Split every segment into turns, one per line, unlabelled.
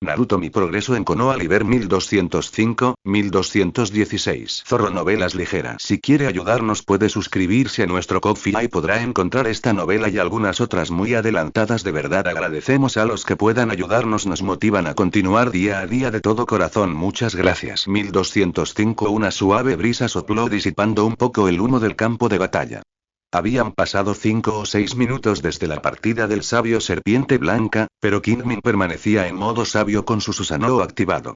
Naruto Mi progreso en Konoha Liber 1205, 1216. Zorro Novelas Ligeras. Si quiere ayudarnos puede suscribirse a nuestro Ko-fi y podrá encontrar esta novela y algunas otras muy adelantadas. De verdad agradecemos a los que puedan ayudarnos, nos motivan a continuar día a día de todo corazón. Muchas gracias. 1205. Una suave brisa sopló disipando un poco el humo del campo de batalla. Habían pasado 5 o 6 minutos desde la partida del sabio Serpiente Blanca, pero Kingmin permanecía en modo sabio con su Susanoo activado.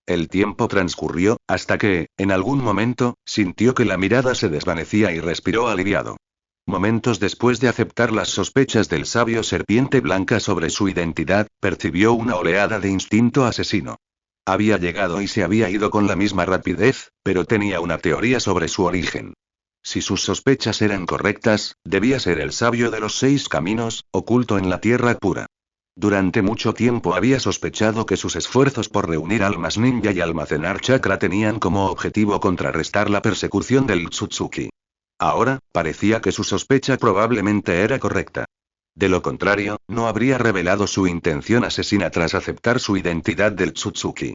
El tiempo transcurrió, hasta que, en algún momento, sintió que la mirada se desvanecía y respiró aliviado. Momentos después de aceptar las sospechas del sabio Serpiente Blanca sobre su identidad, percibió una oleada de instinto asesino. Había llegado y se había ido con la misma rapidez, pero tenía una teoría sobre su origen. Si sus sospechas eran correctas, debía ser el sabio de los 6 caminos, oculto en la tierra pura. Durante mucho tiempo había sospechado que sus esfuerzos por reunir almas ninja y almacenar chakra tenían como objetivo contrarrestar la persecución del Tsutsuki. Ahora, parecía que su sospecha probablemente era correcta. De lo contrario, no habría revelado su intención asesina tras aceptar su identidad del Tsutsuki.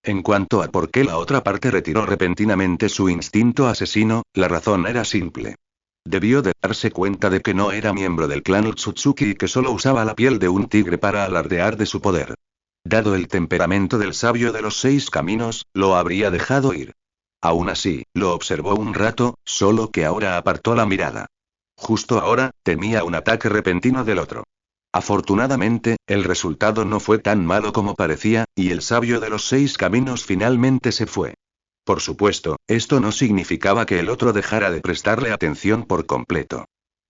En cuanto a por qué la otra parte retiró repentinamente su instinto asesino, la razón era simple. Debió de darse cuenta de que no era miembro del clan Otsutsuki y que solo usaba la piel de un tigre para alardear de su poder. Dado el temperamento del sabio de los 6 caminos, lo habría dejado ir. Aún así, lo observó un rato, solo que ahora apartó la mirada. Justo ahora, temía un ataque repentino del otro. Afortunadamente, el resultado no fue tan malo como parecía, y el sabio de los 6 caminos finalmente se fue. Por supuesto, esto no significaba que el otro dejara de prestarle atención por completo.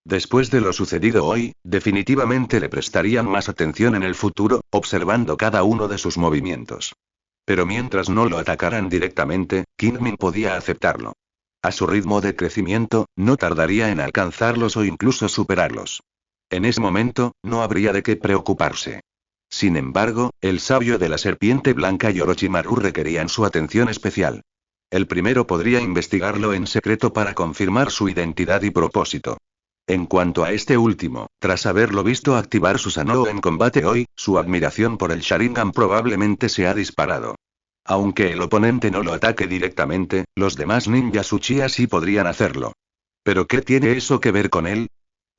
Después de lo sucedido hoy, definitivamente le prestarían más atención en el futuro, observando cada uno de sus movimientos. Pero mientras no lo atacaran directamente, Kingmin podía aceptarlo. A su ritmo de crecimiento, no tardaría en alcanzarlos o incluso superarlos. En ese momento, no habría de qué preocuparse. Sin embargo, el sabio de la serpiente blanca y Orochimaru requerían su atención especial. El primero podría investigarlo en secreto para confirmar su identidad y propósito. En cuanto a este último, tras haberlo visto activar su Susanoo en combate hoy, su admiración por el Sharingan probablemente se ha disparado. Aunque el oponente no lo ataque directamente, los demás ninjas Uchiha sí podrían hacerlo. ¿Pero qué tiene eso que ver con él?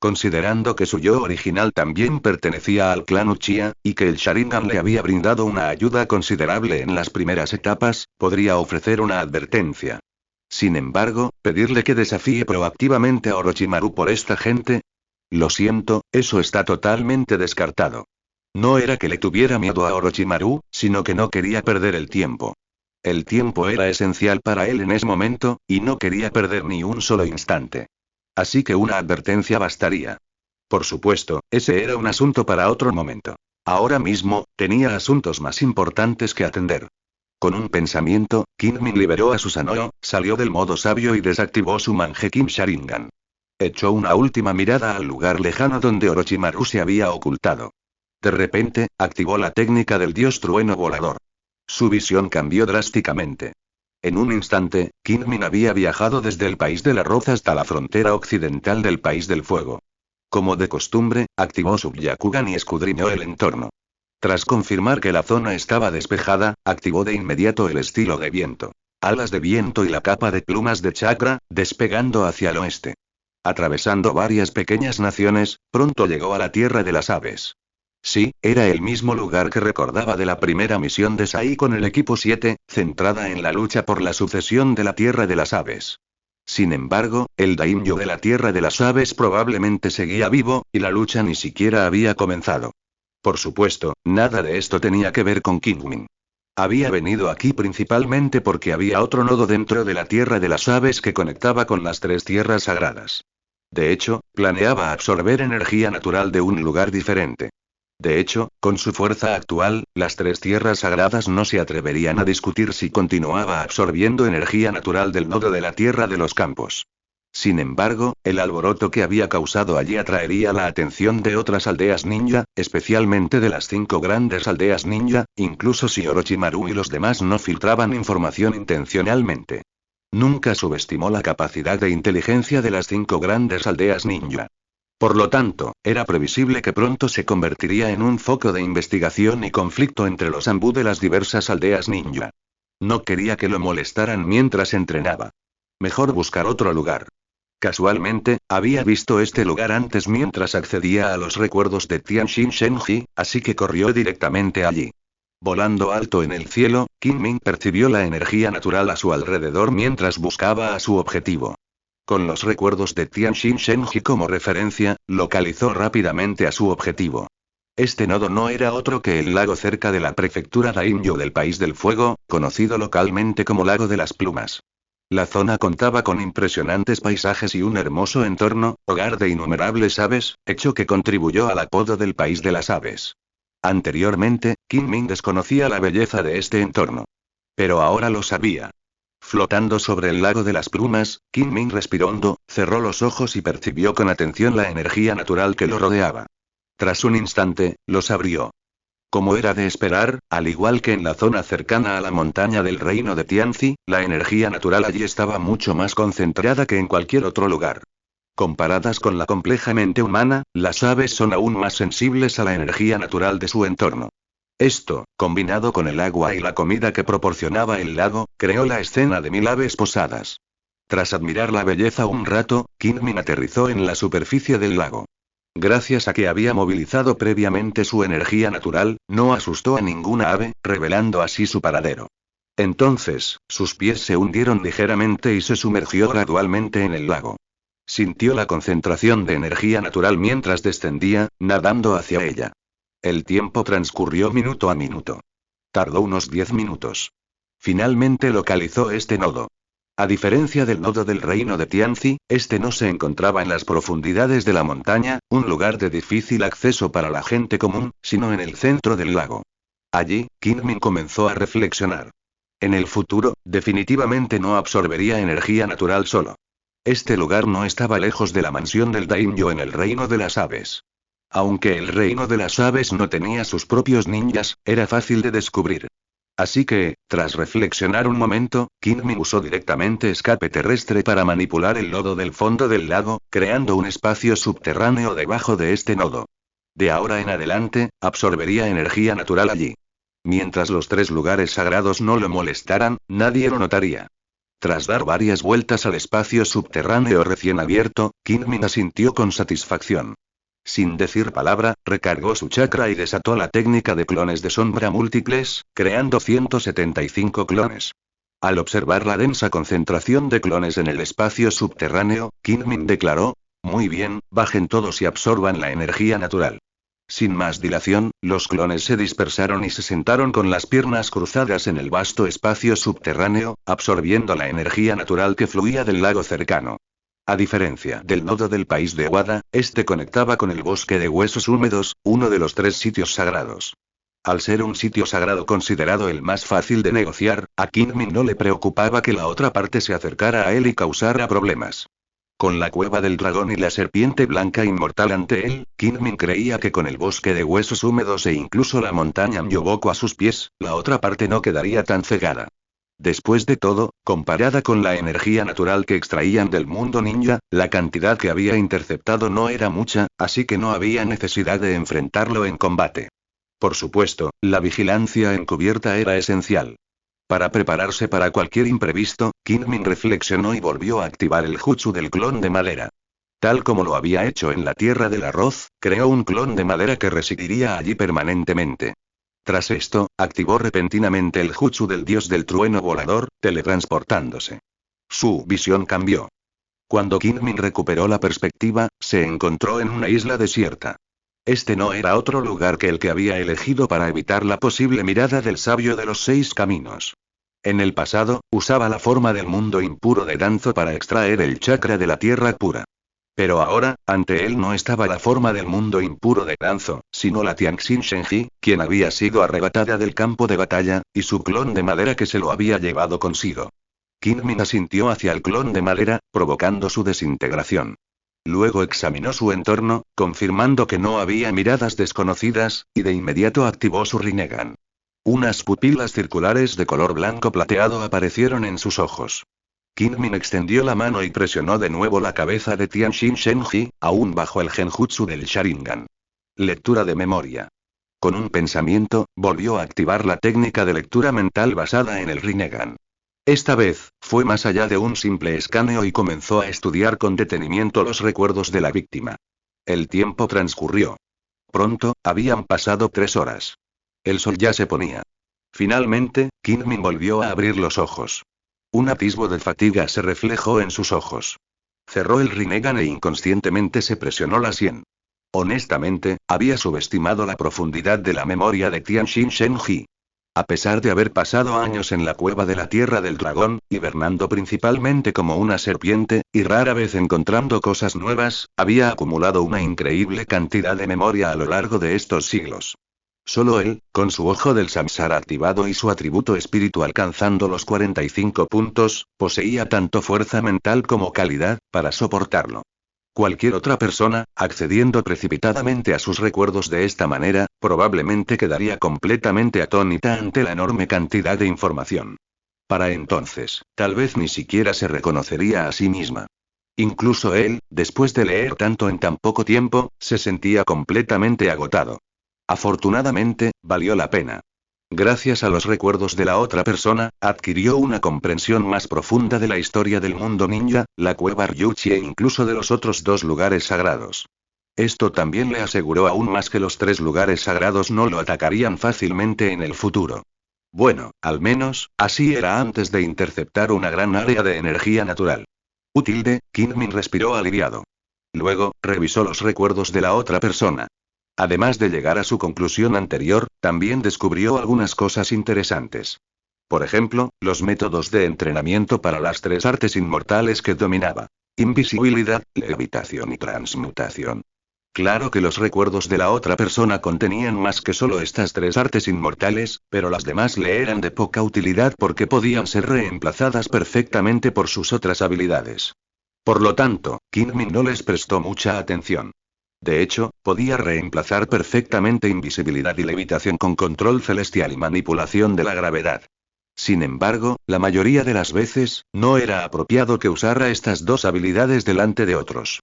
Considerando que su yo original también pertenecía al clan Uchiha, y que el Sharingan le había brindado una ayuda considerable en las primeras etapas, podría ofrecer una advertencia. Sin embargo, pedirle que desafíe proactivamente a Orochimaru por esta gente. Lo siento, eso está totalmente descartado. No era que le tuviera miedo a Orochimaru, sino que no quería perder el tiempo. El tiempo era esencial para él en ese momento, y no quería perder ni un solo instante. Así que una advertencia bastaría. Por supuesto, ese era un asunto para otro momento. Ahora mismo, tenía asuntos más importantes que atender. Con un pensamiento, Kingmin liberó a Susanoo, salió del modo sabio y desactivó su Mangekyou Sharingan. Echó una última mirada al lugar lejano donde Orochimaru se había ocultado. De repente, activó la técnica del dios trueno volador. Su visión cambió drásticamente. En un instante, Kingmin había viajado desde el país del arroz hasta la frontera occidental del país del fuego. Como de costumbre, activó su Byakugan y escudriñó el entorno. Tras confirmar que la zona estaba despejada, activó de inmediato el estilo de viento. Alas de viento y la capa de plumas de chakra, despegando hacia el oeste. Atravesando varias pequeñas naciones, pronto llegó a la tierra de las aves. Sí, era el mismo lugar que recordaba de la primera misión de Sai con el equipo 7, centrada en la lucha por la sucesión de la Tierra de las Aves. Sin embargo, el daimyo de la Tierra de las Aves probablemente seguía vivo, y la lucha ni siquiera había comenzado. Por supuesto, nada de esto tenía que ver con Kingmin. Había venido aquí principalmente porque había otro nodo dentro de la Tierra de las Aves que conectaba con las 3 tierras sagradas. De hecho, planeaba absorber energía natural de un lugar diferente. De hecho, con su fuerza actual, las 3 tierras sagradas no se atreverían a discutir si continuaba absorbiendo energía natural del nodo de la Tierra de los Campos. Sin embargo, el alboroto que había causado allí atraería la atención de otras aldeas ninja, especialmente de las 5 grandes aldeas ninja, incluso si Orochimaru y los demás no filtraban información intencionalmente. Nunca subestimó la capacidad de inteligencia de las 5 grandes aldeas ninja. Por lo tanto, era previsible que pronto se convertiría en un foco de investigación y conflicto entre los Anbu de las diversas aldeas ninja. No quería que lo molestaran mientras entrenaba. Mejor buscar otro lugar. Casualmente, había visto este lugar antes mientras accedía a los recuerdos de Tianxin Shenji, así que corrió directamente allí. Volando alto en el cielo, Qin Min percibió la energía natural a su alrededor mientras buscaba a su objetivo. Con los recuerdos de Tianxin Shenji como referencia, localizó rápidamente a su objetivo. Este nodo no era otro que el lago cerca de la prefectura Daimyo del País del Fuego, conocido localmente como Lago de las Plumas. La zona contaba con impresionantes paisajes y un hermoso entorno, hogar de innumerables aves, hecho que contribuyó al apodo del País de las Aves. Anteriormente, Qin Min desconocía la belleza de este entorno. Pero ahora lo sabía. Flotando sobre el lago de las plumas, Qin Min respiró hondo, cerró los ojos y percibió con atención la energía natural que lo rodeaba. Tras un instante, los abrió. Como era de esperar, al igual que en la zona cercana a la montaña del reino de Tianzi, la energía natural allí estaba mucho más concentrada que en cualquier otro lugar. Comparadas con la compleja mente humana, las aves son aún más sensibles a la energía natural de su entorno. Esto, combinado con el agua y la comida que proporcionaba el lago, creó la escena de 1000 aves posadas. Tras admirar la belleza un rato, Qin Min aterrizó en la superficie del lago. Gracias a que había movilizado previamente su energía natural, no asustó a ninguna ave, revelando así su paradero. Entonces, sus pies se hundieron ligeramente y se sumergió gradualmente en el lago. Sintió la concentración de energía natural mientras descendía, nadando hacia ella. El tiempo transcurrió minuto a minuto. Tardó unos 10 minutos. Finalmente localizó este nodo. A diferencia del nodo del reino de Tianzi, este no se encontraba en las profundidades de la montaña, un lugar de difícil acceso para la gente común, sino en el centro del lago. Allí, Qin Min comenzó a reflexionar. En el futuro, definitivamente no absorbería energía natural solo. Este lugar no estaba lejos de la mansión del Daimyo en el reino de las aves. Aunque el reino de las aves no tenía sus propios ninjas, era fácil de descubrir. Así que, tras reflexionar un momento, Qin Min usó directamente escape terrestre para manipular el lodo del fondo del lago, creando un espacio subterráneo debajo de este nodo. De ahora en adelante, absorbería energía natural allí. Mientras los 3 lugares sagrados no lo molestaran, nadie lo notaría. Tras dar varias vueltas al espacio subterráneo recién abierto, Qin Min asintió con satisfacción. Sin decir palabra, recargó su chakra y desató la técnica de clones de sombra múltiples, creando 175 clones. Al observar la densa concentración de clones en el espacio subterráneo, Qin Min declaró: «Muy bien, bajen todos y absorban la energía natural». Sin más dilación, los clones se dispersaron y se sentaron con las piernas cruzadas en el vasto espacio subterráneo, absorbiendo la energía natural que fluía del lago cercano. A diferencia del nodo del país de Wada, este conectaba con el bosque de huesos húmedos, uno de los 3 sitios sagrados. Al ser un sitio sagrado considerado el más fácil de negociar, a Qin Min no le preocupaba que la otra parte se acercara a él y causara problemas. Con la cueva del dragón y la serpiente blanca inmortal ante él, Qin Min creía que con el bosque de huesos húmedos e incluso la montaña Myoboku a sus pies, la otra parte no quedaría tan cegada. Después de todo, comparada con la energía natural que extraían del mundo ninja, la cantidad que había interceptado no era mucha, así que no había necesidad de enfrentarlo en combate. Por supuesto, la vigilancia encubierta era esencial. Para prepararse para cualquier imprevisto, Qin Min reflexionó y volvió a activar el jutsu del clon de madera. Tal como lo había hecho en la tierra del arroz, creó un clon de madera que residiría allí permanentemente. Tras esto, activó repentinamente el jutsu del dios del trueno volador, teletransportándose. Su visión cambió. Cuando Qin Min recuperó la perspectiva, se encontró en una isla desierta. Este no era otro lugar que el que había elegido para evitar la posible mirada del sabio de los 6 caminos. En el pasado, usaba la forma del mundo impuro de Danzo para extraer el chakra de la tierra pura. Pero ahora, ante él no estaba la forma del mundo impuro de Danzo, sino la Tianxin Shenji, quien había sido arrebatada del campo de batalla, y su clon de madera que se lo había llevado consigo. Qin Min asintió hacia el clon de madera, provocando su desintegración. Luego examinó su entorno, confirmando que no había miradas desconocidas, y de inmediato activó su Rinnegan. Unas pupilas circulares de color blanco plateado aparecieron en sus ojos. Kingmin extendió la mano y presionó de nuevo la cabeza de Tianxin Shenji, aún bajo el genjutsu del Sharingan. Lectura de memoria. Con un pensamiento, volvió a activar la técnica de lectura mental basada en el Rinnegan. Esta vez, fue más allá de un simple escaneo y comenzó a estudiar con detenimiento los recuerdos de la víctima. El tiempo transcurrió. Pronto, habían pasado 3 horas. El sol ya se ponía. Finalmente, Kingmin volvió a abrir los ojos. Un atisbo de fatiga se reflejó en sus ojos. Cerró el Rinnegan e inconscientemente se presionó la sien. Honestamente, había subestimado la profundidad de la memoria de Tianxin Shenji. A pesar de haber pasado años en la cueva de la Tierra del Dragón, hibernando principalmente como una serpiente, y rara vez encontrando cosas nuevas, había acumulado una increíble cantidad de memoria a lo largo de estos siglos. Solo él, con su ojo del samsara activado y su atributo espíritu alcanzando los 45 puntos, poseía tanto fuerza mental como calidad, para soportarlo. Cualquier otra persona, accediendo precipitadamente a sus recuerdos de esta manera, probablemente quedaría completamente atónita ante la enorme cantidad de información. Para entonces, tal vez ni siquiera se reconocería a sí misma. Incluso él, después de leer tanto en tan poco tiempo, se sentía completamente agotado. Afortunadamente, valió la pena. Gracias a los recuerdos de la otra persona, adquirió una comprensión más profunda de la historia del mundo ninja, la cueva Ryuchi e incluso de los otros 2 lugares sagrados. Esto también le aseguró aún más que los 3 lugares sagrados no lo atacarían fácilmente en el futuro. Bueno, al menos, así era antes de interceptar una gran área de energía natural. Útil Kingmin respiró aliviado. Luego, revisó los recuerdos de la otra persona. Además de llegar a su conclusión anterior, también descubrió algunas cosas interesantes. Por ejemplo, los métodos de entrenamiento para las 3 artes inmortales que dominaba. Invisibilidad, levitación y transmutación. Claro que los recuerdos de la otra persona contenían más que solo estas 3 artes inmortales, pero las demás le eran de poca utilidad porque podían ser reemplazadas perfectamente por sus otras habilidades. Por lo tanto, Kingmin no les prestó mucha atención. De hecho, podía reemplazar perfectamente invisibilidad y levitación con control celestial y manipulación de la gravedad. Sin embargo, la mayoría de las veces, no era apropiado que usara estas 2 habilidades delante de otros.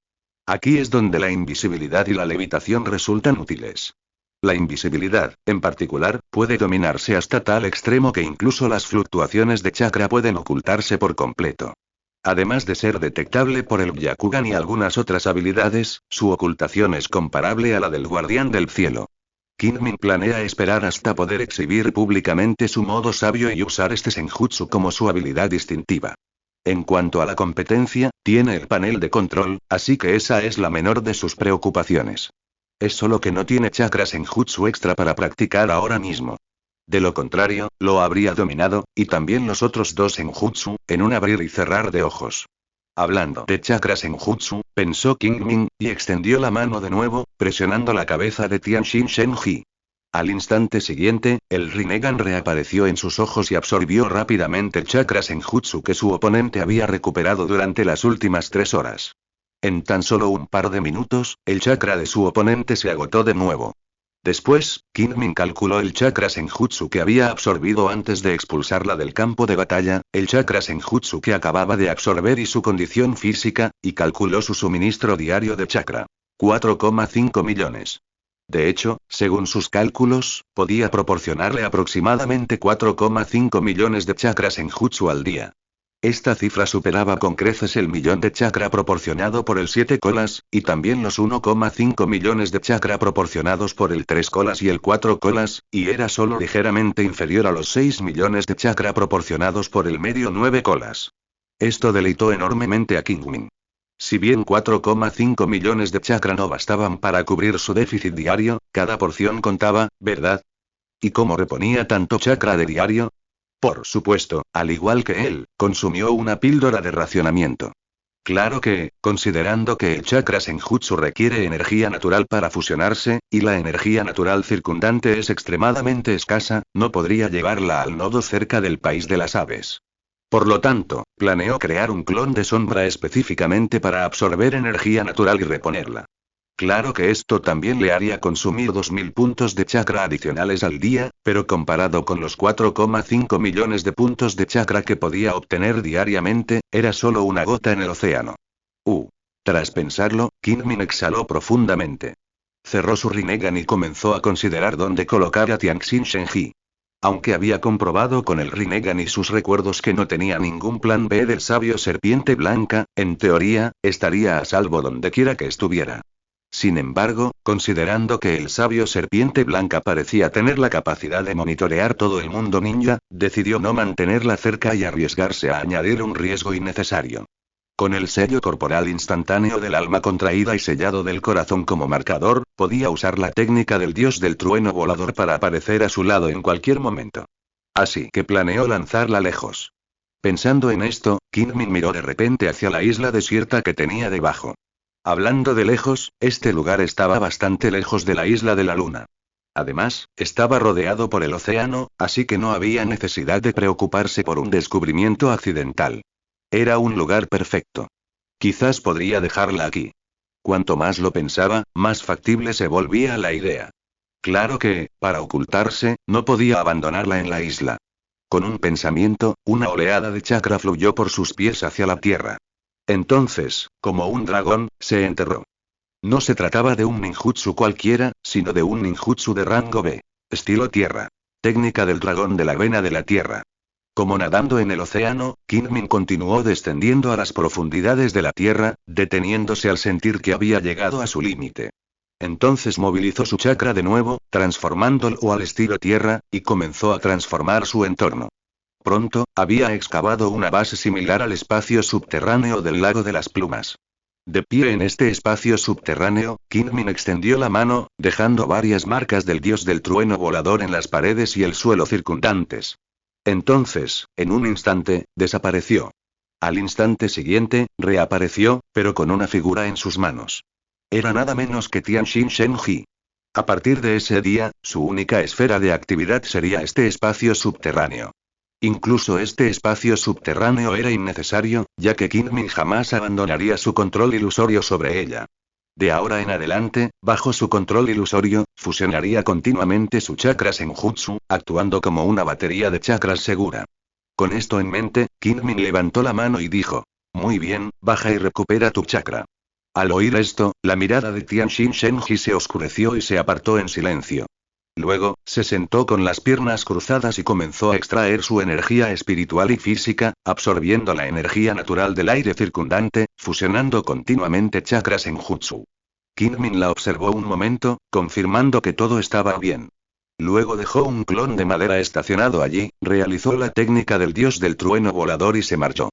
Aquí es donde la invisibilidad y la levitación resultan útiles. La invisibilidad, en particular, puede dominarse hasta tal extremo que incluso las fluctuaciones de chakra pueden ocultarse por completo. Además de ser detectable por el Byakugan y algunas otras habilidades, su ocultación es comparable a la del Guardián del Cielo. Kingmin planea esperar hasta poder exhibir públicamente su modo sabio y usar este senjutsu como su habilidad distintiva. En cuanto a la competencia, tiene el panel de control, así que esa es la menor de sus preocupaciones. Es solo que no tiene chakra senjutsu extra para practicar ahora mismo. De lo contrario, lo habría dominado, y también los otros 2 senjutsu, en un abrir y cerrar de ojos. Hablando de chakra senjutsu, pensó Kingmin, y extendió la mano de nuevo, presionando la cabeza de Tianxin Shenji. Al instante siguiente, el Rinnegan reapareció en sus ojos y absorbió rápidamente el chakra senjutsu que su oponente había recuperado durante las últimas 3 horas. En tan solo un par de minutos, el chakra de su oponente se agotó de nuevo. Después, Kingmin calculó el chakra senjutsu que había absorbido antes de expulsarla del campo de batalla, el chakra senjutsu que acababa de absorber y su condición física, y calculó su suministro diario de chakra. 4,5 millones. De hecho, según sus cálculos, podía proporcionarle aproximadamente 4,5 millones de chakra senjutsu al día. Esta cifra superaba con creces el millón de chakra proporcionado por el 7 colas, y también los 1,5 millones de chakra proporcionados por el 3 colas y el 4 colas, y era solo ligeramente inferior a los 6 millones de chakra proporcionados por el medio 9 colas. Esto deleitó enormemente a Kingmin. Si bien 4,5 millones de chakra no bastaban para cubrir su déficit diario, cada porción contaba, ¿verdad? ¿Y cómo reponía tanto chakra de diario? Por supuesto, al igual que él, consumió una píldora de racionamiento. Claro que, considerando que el chakra senjutsu requiere energía natural para fusionarse, y la energía natural circundante es extremadamente escasa, no podría llevarla al nodo cerca del país de las aves. Por lo tanto, planeó crear un clon de sombra específicamente para absorber energía natural y reponerla. Claro que esto también le haría consumir 2000 puntos de chakra adicionales al día, pero comparado con los 4,5 millones de puntos de chakra que podía obtener diariamente, era solo una gota en el océano. Tras pensarlo, Kingmin exhaló profundamente. Cerró su Rinnegan y comenzó a considerar dónde colocar a Tianxin Shenji. Aunque había comprobado con el Rinnegan y sus recuerdos que no tenía ningún plan B del sabio serpiente blanca, en teoría, estaría a salvo donde quiera que estuviera. Sin embargo, considerando que el sabio serpiente blanca parecía tener la capacidad de monitorear todo el mundo ninja, decidió no mantenerla cerca y arriesgarse a añadir un riesgo innecesario. Con el sello corporal instantáneo del alma contraída y sellado del corazón como marcador, podía usar la técnica del dios del trueno volador para aparecer a su lado en cualquier momento. Así que planeó lanzarla lejos. Pensando en esto, Kingmin miró de repente hacia la isla desierta que tenía debajo. Hablando de lejos, este lugar estaba bastante lejos de la isla de la luna. Además, estaba rodeado por el océano, así que no había necesidad de preocuparse por un descubrimiento accidental. Era un lugar perfecto. Quizás podría dejarla aquí. Cuanto más lo pensaba, más factible se volvía la idea. Claro que, para ocultarse, no podía abandonarla en la isla. Con un pensamiento, una oleada de chakra fluyó por sus pies hacia la tierra. Entonces, como un dragón, se enterró. No se trataba de un ninjutsu cualquiera, sino de un ninjutsu de rango B. Estilo tierra. Técnica del dragón de la vena de la tierra. Como nadando en el océano, Kingmin continuó descendiendo a las profundidades de la tierra, deteniéndose al sentir que había llegado a su límite. Entonces movilizó su chakra de nuevo, transformándolo al estilo tierra, y comenzó a transformar su entorno. Pronto, había excavado una base similar al espacio subterráneo del lago de las plumas. De pie en este espacio subterráneo, Kingmin extendió la mano, dejando varias marcas del dios del trueno volador en las paredes y el suelo circundantes. Entonces, en un instante, desapareció. Al instante siguiente, reapareció, pero con una figura en sus manos. Era nada menos que Tianxin Shenji. A partir de ese día, su única esfera de actividad sería este espacio subterráneo. Incluso este espacio subterráneo era innecesario, ya que Kingmin jamás abandonaría su control ilusorio sobre ella. De ahora en adelante, bajo su control ilusorio, fusionaría continuamente su chakra senjutsu, actuando como una batería de chakras segura. Con esto en mente, Kingmin levantó la mano y dijo: «Muy bien, baja y recupera tu chakra». Al oír esto, la mirada de Tianxin Shenji se oscureció y se apartó en silencio. Luego, se sentó con las piernas cruzadas y comenzó a extraer su energía espiritual y física, absorbiendo la energía natural del aire circundante, fusionando continuamente chakras en jutsu. Kingmin la observó un momento, confirmando que todo estaba bien. Luego dejó un clon de madera estacionado allí, realizó la técnica del dios del trueno volador y se marchó.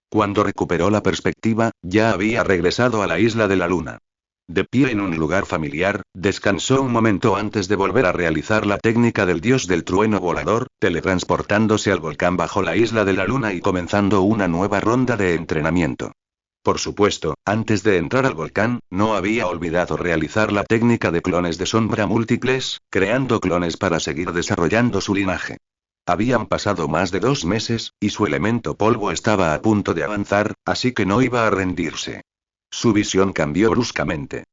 Cuando recuperó la perspectiva, ya había regresado a la isla de la luna. De pie en un lugar familiar, descansó un momento antes de volver a realizar la técnica del dios del trueno volador, teletransportándose al volcán bajo la isla de la luna y comenzando una nueva ronda de entrenamiento. Por supuesto, antes de entrar al volcán, no había olvidado realizar la técnica de clones de sombra múltiples, creando clones para seguir desarrollando su linaje. Habían pasado más de 2 meses, y su elemento polvo estaba a punto de avanzar, así que no iba a rendirse. Su visión cambió bruscamente.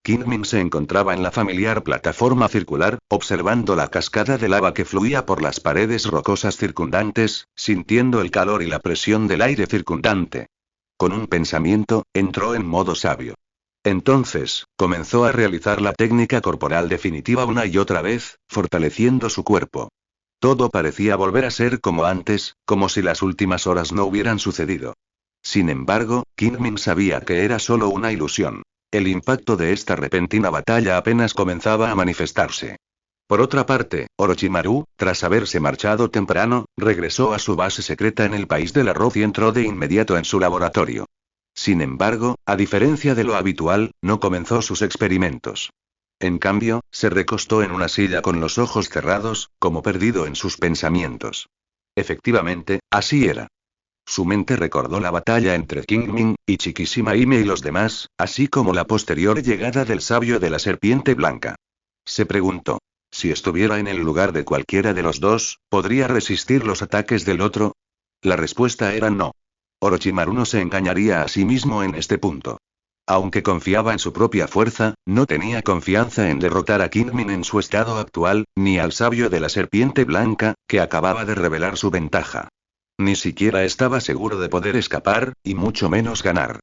Kingmin se encontraba en la familiar plataforma circular, observando la cascada de lava que fluía por las paredes rocosas circundantes, sintiendo el calor y la presión del aire circundante. Con un pensamiento, entró en modo sabio. Entonces, comenzó a realizar la técnica corporal definitiva una y otra vez, fortaleciendo su cuerpo. Todo parecía volver a ser como antes, como si las últimas horas no hubieran sucedido. Sin embargo, Kingmin sabía que era solo una ilusión. El impacto de esta repentina batalla apenas comenzaba a manifestarse. Por otra parte, Orochimaru, tras haberse marchado temprano, regresó a su base secreta en el país del arroz y entró de inmediato en su laboratorio. Sin embargo, a diferencia de lo habitual, no comenzó sus experimentos. En cambio, se recostó en una silla con los ojos cerrados, como perdido en sus pensamientos. Efectivamente, así era. Su mente recordó la batalla entre Kingmin, Ichikishima Ime y los demás, así como la posterior llegada del sabio de la serpiente blanca. Se preguntó: si estuviera en el lugar de cualquiera de los dos, ¿podría resistir los ataques del otro? La respuesta era no. Orochimaru no se engañaría a sí mismo en este punto. Aunque confiaba en su propia fuerza, no tenía confianza en derrotar a Kingmin en su estado actual, ni al sabio de la serpiente blanca, que acababa de revelar su ventaja. Ni siquiera estaba seguro de poder escapar, y mucho menos ganar.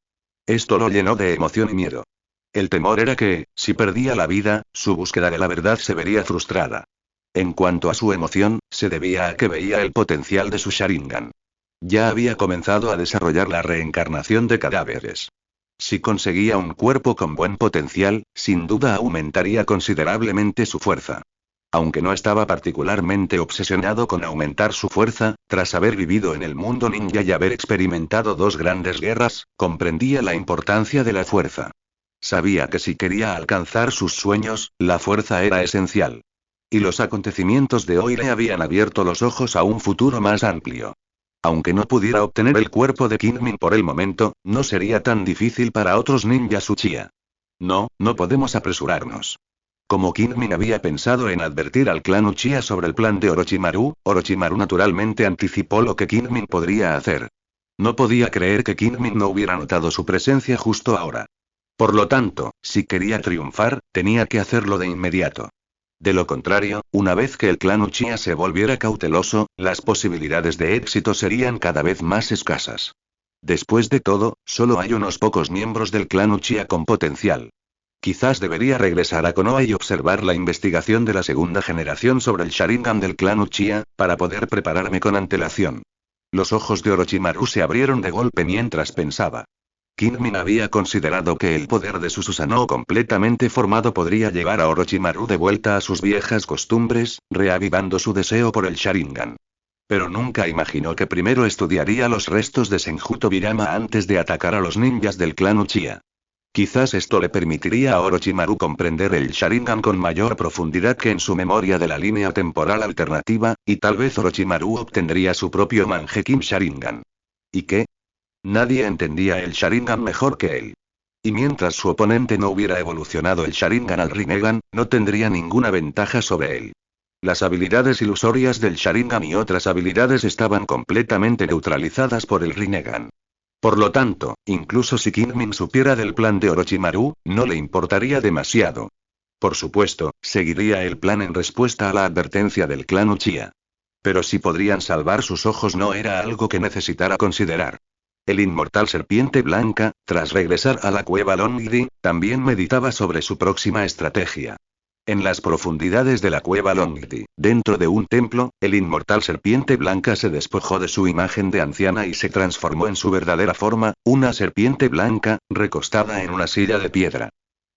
Esto lo llenó de emoción y miedo. El temor era que, si perdía la vida, su búsqueda de la verdad se vería frustrada. En cuanto a su emoción, se debía a que veía el potencial de su Sharingan. Ya había comenzado a desarrollar la reencarnación de cadáveres. Si conseguía un cuerpo con buen potencial, sin duda aumentaría considerablemente su fuerza. Aunque no estaba particularmente obsesionado con aumentar su fuerza, tras haber vivido en el mundo ninja y haber experimentado dos grandes guerras, comprendía la importancia de la fuerza. Sabía que si quería alcanzar sus sueños, la fuerza era esencial. Y los acontecimientos de hoy le habían abierto los ojos a un futuro más amplio. Aunque no pudiera obtener el cuerpo de Kingmin por el momento, no sería tan difícil para otros ninjas Uchiha. No podemos apresurarnos. Como Kingmin había pensado en advertir al clan Uchiha sobre el plan de Orochimaru, Orochimaru naturalmente anticipó lo que Kingmin podría hacer. No podía creer que Kingmin no hubiera notado su presencia justo ahora. Por lo tanto, si quería triunfar, tenía que hacerlo de inmediato. De lo contrario, una vez que el clan Uchiha se volviera cauteloso, las posibilidades de éxito serían cada vez más escasas. Después de todo, solo hay unos pocos miembros del clan Uchiha con potencial. Quizás debería regresar a Konoha y observar la investigación de la segunda generación sobre el Sharingan del clan Uchiha, para poder prepararme con antelación. Los ojos de Orochimaru se abrieron de golpe mientras pensaba. Kingmin había considerado que el poder de su Susanoo completamente formado podría llevar a Orochimaru de vuelta a sus viejas costumbres, reavivando su deseo por el Sharingan. Pero nunca imaginó que primero estudiaría los restos de Senju Tobirama antes de atacar a los ninjas del clan Uchiha. Quizás esto le permitiría a Orochimaru comprender el Sharingan con mayor profundidad que en su memoria de la línea temporal alternativa, y tal vez Orochimaru obtendría su propio Mangekyou Sharingan. ¿Y qué? Nadie entendía el Sharingan mejor que él. Y mientras su oponente no hubiera evolucionado el Sharingan al Rinnegan, no tendría ninguna ventaja sobre él. Las habilidades ilusorias del Sharingan y otras habilidades estaban completamente neutralizadas por el Rinnegan. Por lo tanto, incluso si Kingmin supiera del plan de Orochimaru, no le importaría demasiado. Por supuesto, seguiría el plan en respuesta a la advertencia del clan Uchiha. Pero si podrían salvar sus ojos no era algo que necesitara considerar. El inmortal serpiente blanca, tras regresar a la cueva Longdi, también meditaba sobre su próxima estrategia. En las profundidades de la cueva Longdi, dentro de un templo, el inmortal serpiente blanca se despojó de su imagen de anciana y se transformó en su verdadera forma, una serpiente blanca, recostada en una silla de piedra.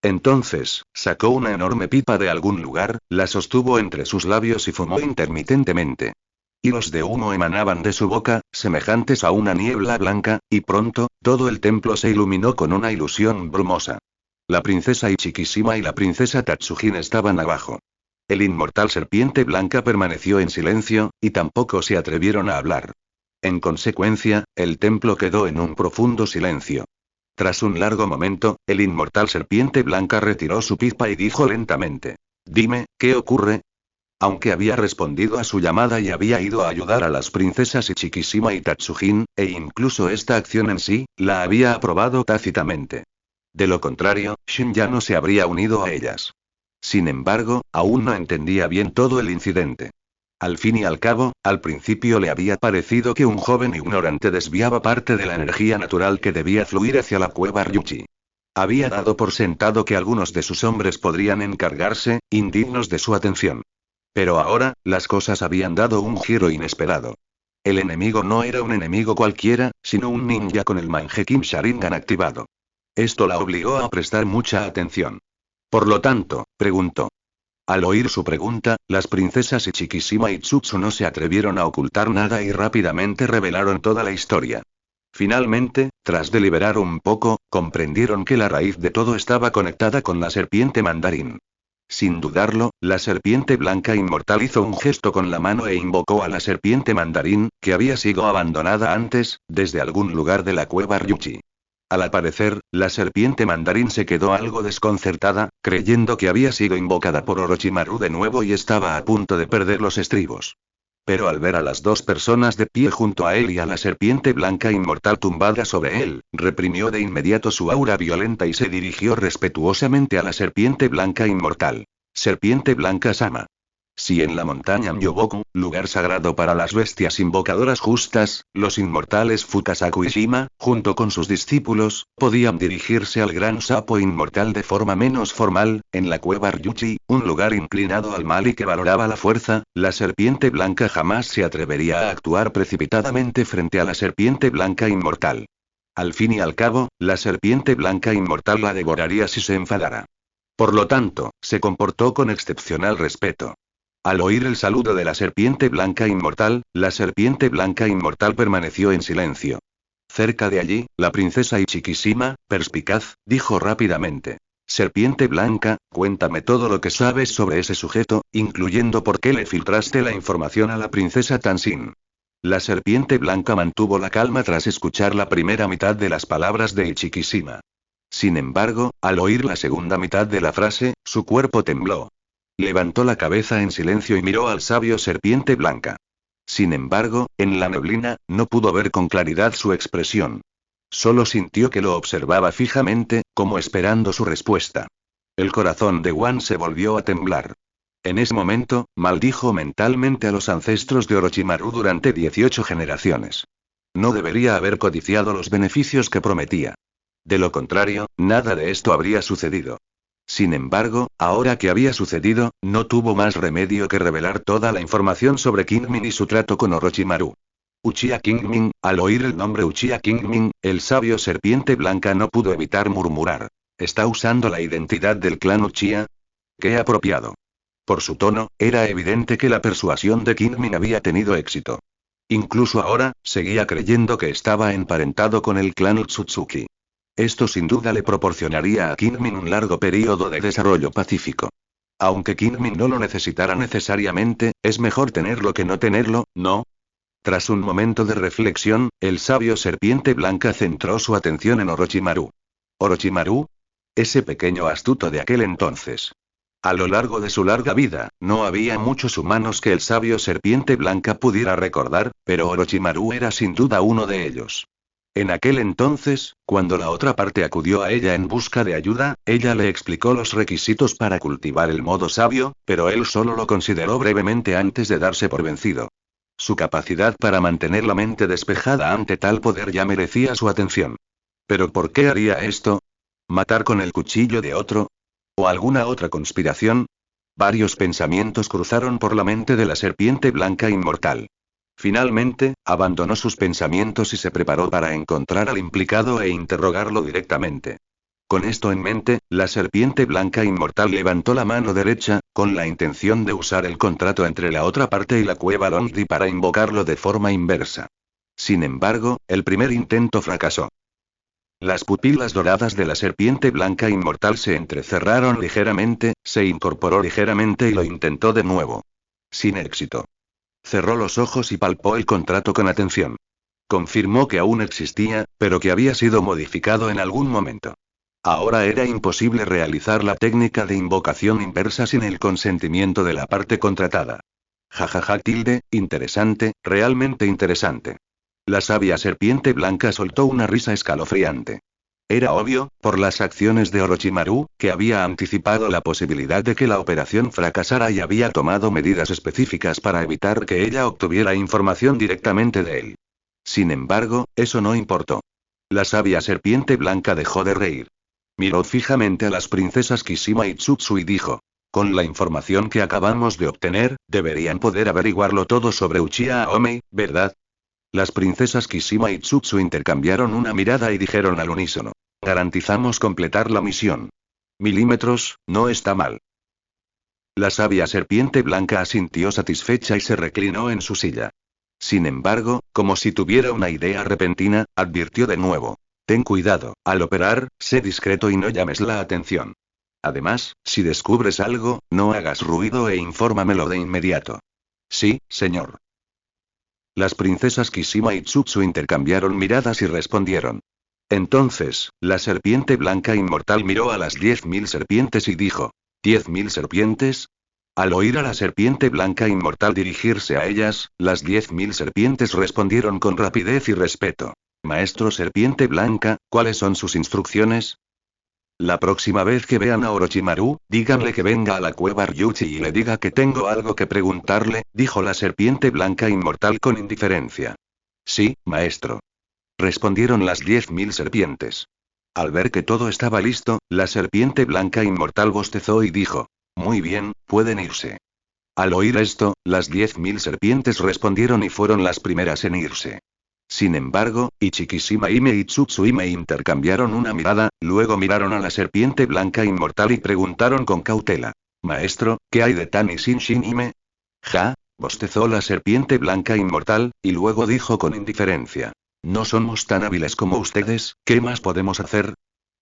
Entonces, sacó una enorme pipa de algún lugar, la sostuvo entre sus labios y fumó intermitentemente. Hilos de humo emanaban de su boca, semejantes a una niebla blanca, y pronto, todo el templo se iluminó con una ilusión brumosa. La princesa Ichikishima y la princesa Tatsujin estaban abajo. El inmortal serpiente blanca permaneció en silencio, y tampoco se atrevieron a hablar. En consecuencia, el templo quedó en un profundo silencio. Tras un largo momento, el inmortal serpiente blanca retiró su pipa y dijo lentamente: «Dime, ¿qué ocurre?». Aunque había respondido a su llamada y había ido a ayudar a las princesas Ichikishima y Tatsujin, e incluso esta acción en sí, la había aprobado tácitamente. De lo contrario, Shin ya no se habría unido a ellas. Sin embargo, aún no entendía bien todo el incidente. Al fin y al cabo, al principio le había parecido que un joven ignorante desviaba parte de la energía natural que debía fluir hacia la cueva Ryuchi. Había dado por sentado que algunos de sus hombres podrían encargarse, indignos de su atención. Pero ahora, las cosas habían dado un giro inesperado. El enemigo no era un enemigo cualquiera, sino un ninja con el Mangekyou Sharingan activado. Esto la obligó a prestar mucha atención. Por lo tanto, preguntó. Al oír su pregunta, las princesas Ichikishima y Tsutsu no se atrevieron a ocultar nada y rápidamente revelaron toda la historia. Finalmente, tras deliberar un poco, comprendieron que la raíz de todo estaba conectada con la serpiente mandarín. Sin dudarlo, la serpiente blanca inmortal hizo un gesto con la mano e invocó a la serpiente mandarín, que había sido abandonada antes, desde algún lugar de la cueva Ryuchi. Al parecer, la serpiente mandarín se quedó algo desconcertada, creyendo que había sido invocada por Orochimaru de nuevo y estaba a punto de perder los estribos. Pero al ver a las dos personas de pie junto a él y a la serpiente blanca inmortal tumbada sobre él, reprimió de inmediato su aura violenta y se dirigió respetuosamente a la serpiente blanca inmortal. Serpiente blanca Sama. Si en la montaña Myoboku, lugar sagrado para las bestias invocadoras justas, los inmortales Fukasaku y Shima, junto con sus discípulos, podían dirigirse al gran sapo inmortal de forma menos formal, en la cueva Ryuchi, un lugar inclinado al mal y que valoraba la fuerza, la serpiente blanca jamás se atrevería a actuar precipitadamente frente a la serpiente blanca inmortal. Al fin y al cabo, la serpiente blanca inmortal la devoraría si se enfadara. Por lo tanto, se comportó con excepcional respeto. Al oír el saludo de la serpiente blanca inmortal, la serpiente blanca inmortal permaneció en silencio. Cerca de allí, la princesa Ichikishima, perspicaz, dijo rápidamente: Serpiente blanca, cuéntame todo lo que sabes sobre ese sujeto, incluyendo por qué le filtraste la información a la princesa Tansin. La serpiente blanca mantuvo la calma tras escuchar la primera mitad de las palabras de Ichikishima. Sin embargo, al oír la segunda mitad de la frase, su cuerpo tembló. Levantó la cabeza en silencio y miró al sabio serpiente blanca. Sin embargo, en la neblina, no pudo ver con claridad su expresión. Solo sintió que lo observaba fijamente, como esperando su respuesta. El corazón de Wan se volvió a temblar. En ese momento, maldijo mentalmente a los ancestros de Orochimaru durante 18 generaciones. No debería haber codiciado los beneficios que prometía. De lo contrario, nada de esto habría sucedido. Sin embargo, ahora que había sucedido, no tuvo más remedio que revelar toda la información sobre Kingmin y su trato con Orochimaru. Uchiha Kingmin, al oír el nombre Uchiha Kingmin, el sabio serpiente blanca no pudo evitar murmurar: ¿Está usando la identidad del clan Uchiha? ¡Qué apropiado! Por su tono, era evidente que la persuasión de Kingmin había tenido éxito. Incluso ahora, seguía creyendo que estaba emparentado con el clan Utsutsuki. Esto sin duda le proporcionaría a Kingmin un largo periodo de desarrollo pacífico. Aunque Kingmin no lo necesitara necesariamente, es mejor tenerlo que no tenerlo, ¿no? Tras un momento de reflexión, el sabio serpiente blanca centró su atención en Orochimaru. ¿Orochimaru? Ese pequeño astuto de aquel entonces. A lo largo de su larga vida, no había muchos humanos que el sabio serpiente blanca pudiera recordar, pero Orochimaru era sin duda uno de ellos. En aquel entonces, cuando la otra parte acudió a ella en busca de ayuda, ella le explicó los requisitos para cultivar el modo sabio, pero él solo lo consideró brevemente antes de darse por vencido. Su capacidad para mantener la mente despejada ante tal poder ya merecía su atención. ¿Pero por qué haría esto? ¿Matar con el cuchillo de otro? ¿O alguna otra conspiración? Varios pensamientos cruzaron por la mente de la serpiente blanca inmortal. Finalmente, abandonó sus pensamientos y se preparó para encontrar al implicado e interrogarlo directamente. Con esto en mente, la serpiente blanca inmortal levantó la mano derecha, con la intención de usar el contrato entre la otra parte y la cueva Longdi para invocarlo de forma inversa. Sin embargo, el primer intento fracasó. Las pupilas doradas de la serpiente blanca inmortal se entrecerraron ligeramente, se incorporó ligeramente y lo intentó de nuevo. Sin éxito. Cerró los ojos y palpó el contrato con atención. Confirmó que aún existía, pero que había sido modificado en algún momento. Ahora era imposible realizar la técnica de invocación inversa sin el consentimiento de la parte contratada. Jajaja interesante, realmente interesante. La sabia serpiente blanca soltó una risa escalofriante. Era obvio, por las acciones de Orochimaru, que había anticipado la posibilidad de que la operación fracasara y había tomado medidas específicas para evitar que ella obtuviera información directamente de él. Sin embargo, eso no importó. La sabia serpiente blanca dejó de reír. Miró fijamente a las princesas Kishima y Tsutsu y dijo: con la información que acabamos de obtener, deberían poder averiguarlo todo sobre Uchiha Aomei, ¿verdad? Las princesas Kishima y Tsutsu intercambiaron una mirada y dijeron al unísono: garantizamos completar la misión. Milímetros, no está mal. La sabia serpiente blanca asintió satisfecha y se reclinó en su silla. Sin embargo, como si tuviera una idea repentina, advirtió de nuevo: ten cuidado, al operar, sé discreto y no llames la atención. Además, si descubres algo, no hagas ruido e infórmamelo de inmediato. Sí, señor. Las princesas Kishima y Tsutsu intercambiaron miradas y respondieron. Entonces, la serpiente blanca inmortal miró a las 10.000 serpientes y dijo: ¿10.000 serpientes? Al oír a la serpiente blanca inmortal dirigirse a ellas, las 10.000 serpientes respondieron con rapidez y respeto. Maestro Serpiente Blanca, ¿cuáles son sus instrucciones? La próxima vez que vean a Orochimaru, díganle que venga a la cueva Ryuchi y le diga que tengo algo que preguntarle, dijo la serpiente blanca inmortal con indiferencia. Sí, maestro. Respondieron las 10.000 serpientes. Al ver que todo estaba listo, la serpiente blanca inmortal bostezó y dijo: muy bien, pueden irse. Al oír esto, las 10.000 serpientes respondieron y fueron las primeras en irse. Sin embargo, Ichikishima Ime y Tsutsuime intercambiaron una mirada, luego miraron a la serpiente blanca inmortal y preguntaron con cautela: maestro, ¿qué hay de Tani Shinshin Ime? Ja, bostezó la serpiente blanca inmortal, y luego dijo con indiferencia: no somos tan hábiles como ustedes, ¿qué más podemos hacer?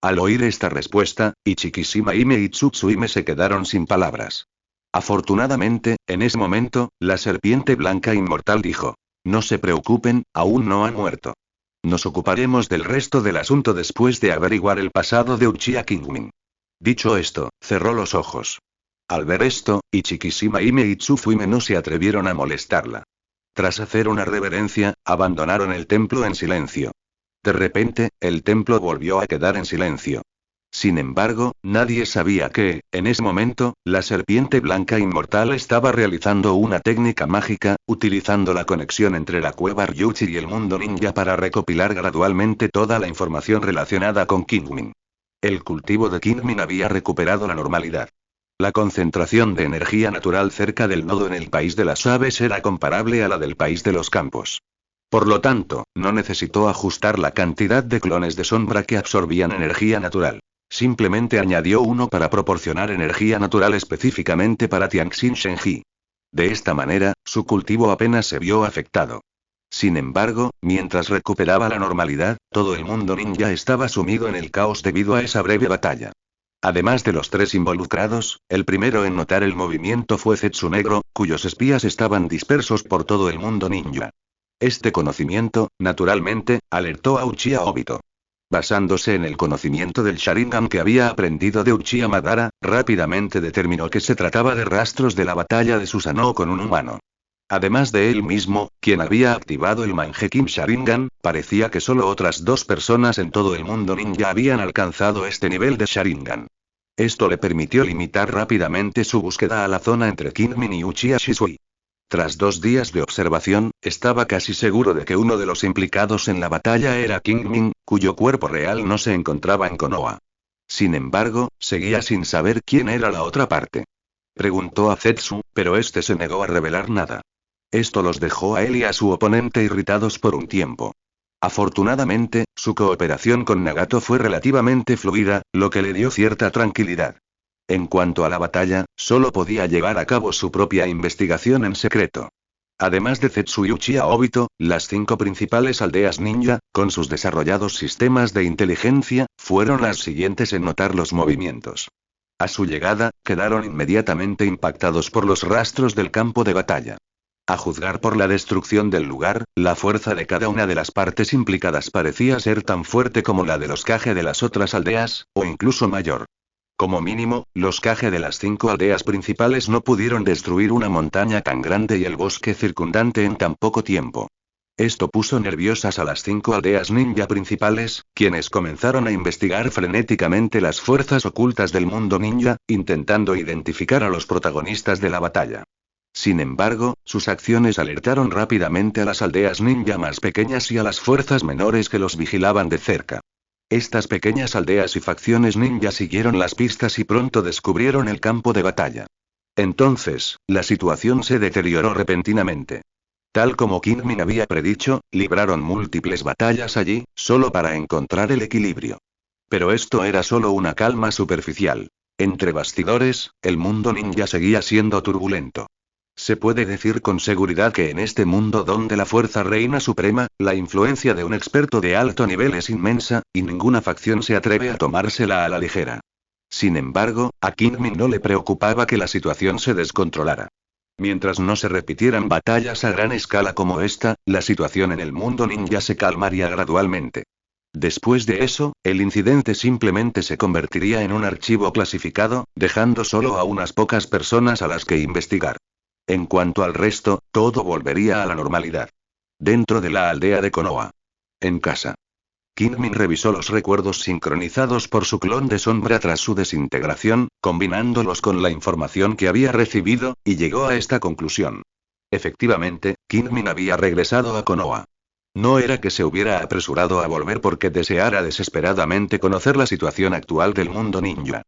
Al oír esta respuesta, Ichikishima Ime y Tsutsuime se quedaron sin palabras. Afortunadamente, en ese momento, la serpiente blanca inmortal dijo: no se preocupen, aún no han muerto. Nos ocuparemos del resto del asunto después de averiguar el pasado de Uchiha Kingmin. Dicho esto, cerró los ojos. Al ver esto, Ichikishima Ime y Tsutsuime no se atrevieron a molestarla. Tras hacer una reverencia, abandonaron el templo en silencio. De repente, el templo volvió a quedar en silencio. Sin embargo, nadie sabía que, en ese momento, la serpiente blanca inmortal estaba realizando una técnica mágica, utilizando la conexión entre la cueva Ryuchi y el mundo ninja para recopilar gradualmente toda la información relacionada con Kingmin. El cultivo de Kingmin había recuperado la normalidad. La concentración de energía natural cerca del nodo en el país de las aves era comparable a la del país de los campos. Por lo tanto, no necesitó ajustar la cantidad de clones de sombra que absorbían energía natural. Simplemente añadió uno para proporcionar energía natural específicamente para Tianxin Shenji. De esta manera, su cultivo apenas se vio afectado. Sin embargo, mientras recuperaba la normalidad, todo el mundo ninja estaba sumido en el caos debido a esa breve batalla. Además de los tres involucrados, el primero en notar el movimiento fue Zetsu Negro, cuyos espías estaban dispersos por todo el mundo ninja. Este conocimiento, naturalmente, alertó a Uchiha Obito. Basándose en el conocimiento del Sharingan que había aprendido de Uchiha Madara, rápidamente determinó que se trataba de rastros de la batalla de Susanoo con un humano. Además de él mismo, quien había activado el Mangekyou Sharingan, parecía que solo otras 2 personas en todo el mundo ninja habían alcanzado este nivel de Sharingan. Esto le permitió limitar rápidamente su búsqueda a la zona entre Kingmin y Uchiha Shisui. Tras 2 días de observación, estaba casi seguro de que uno de los implicados en la batalla era Kingmin, cuyo cuerpo real no se encontraba en Konoha. Sin embargo, seguía sin saber quién era la otra parte. Preguntó a Zetsu, pero este se negó a revelar nada. Esto los dejó a él y a su oponente irritados por un tiempo. Afortunadamente, su cooperación con Nagato fue relativamente fluida, lo que le dio cierta tranquilidad. En cuanto a la batalla, solo podía llevar a cabo su propia investigación en secreto. Además de Zetsu y Uchiha Obito, las 5 principales aldeas ninja, con sus desarrollados sistemas de inteligencia, fueron las siguientes en notar los movimientos. A su llegada, quedaron inmediatamente impactados por los rastros del campo de batalla. A juzgar por la destrucción del lugar, la fuerza de cada una de las partes implicadas parecía ser tan fuerte como la de los Kage de las otras aldeas, o incluso mayor. Como mínimo, los Kage de las 5 aldeas principales no pudieron destruir una montaña tan grande y el bosque circundante en tan poco tiempo. Esto puso nerviosas a las 5 aldeas ninja principales, quienes comenzaron a investigar frenéticamente las fuerzas ocultas del mundo ninja, intentando identificar a los protagonistas de la batalla. Sin embargo, sus acciones alertaron rápidamente a las aldeas ninja más pequeñas y a las fuerzas menores que los vigilaban de cerca. Estas pequeñas aldeas y facciones ninja siguieron las pistas y pronto descubrieron el campo de batalla. Entonces, la situación se deterioró repentinamente. Tal como Kingmin había predicho, libraron múltiples batallas allí, solo para encontrar el equilibrio. Pero esto era solo una calma superficial. Entre bastidores, el mundo ninja seguía siendo turbulento. Se puede decir con seguridad que en este mundo donde la fuerza reina suprema, la influencia de un experto de alto nivel es inmensa, y ninguna facción se atreve a tomársela a la ligera. Sin embargo, a Kingmin no le preocupaba que la situación se descontrolara. Mientras no se repitieran batallas a gran escala como esta, la situación en el mundo ninja se calmaría gradualmente. Después de eso, el incidente simplemente se convertiría en un archivo clasificado, dejando solo a unas pocas personas a las que investigar. En cuanto al resto, todo volvería a la normalidad. Dentro de la aldea de Konoha. En casa. Kingmin revisó los recuerdos sincronizados por su clon de sombra tras su desintegración, combinándolos con la información que había recibido, y llegó a esta conclusión. Efectivamente, Kingmin había regresado a Konoha. No era que se hubiera apresurado a volver porque deseara desesperadamente conocer la situación actual del mundo ninja.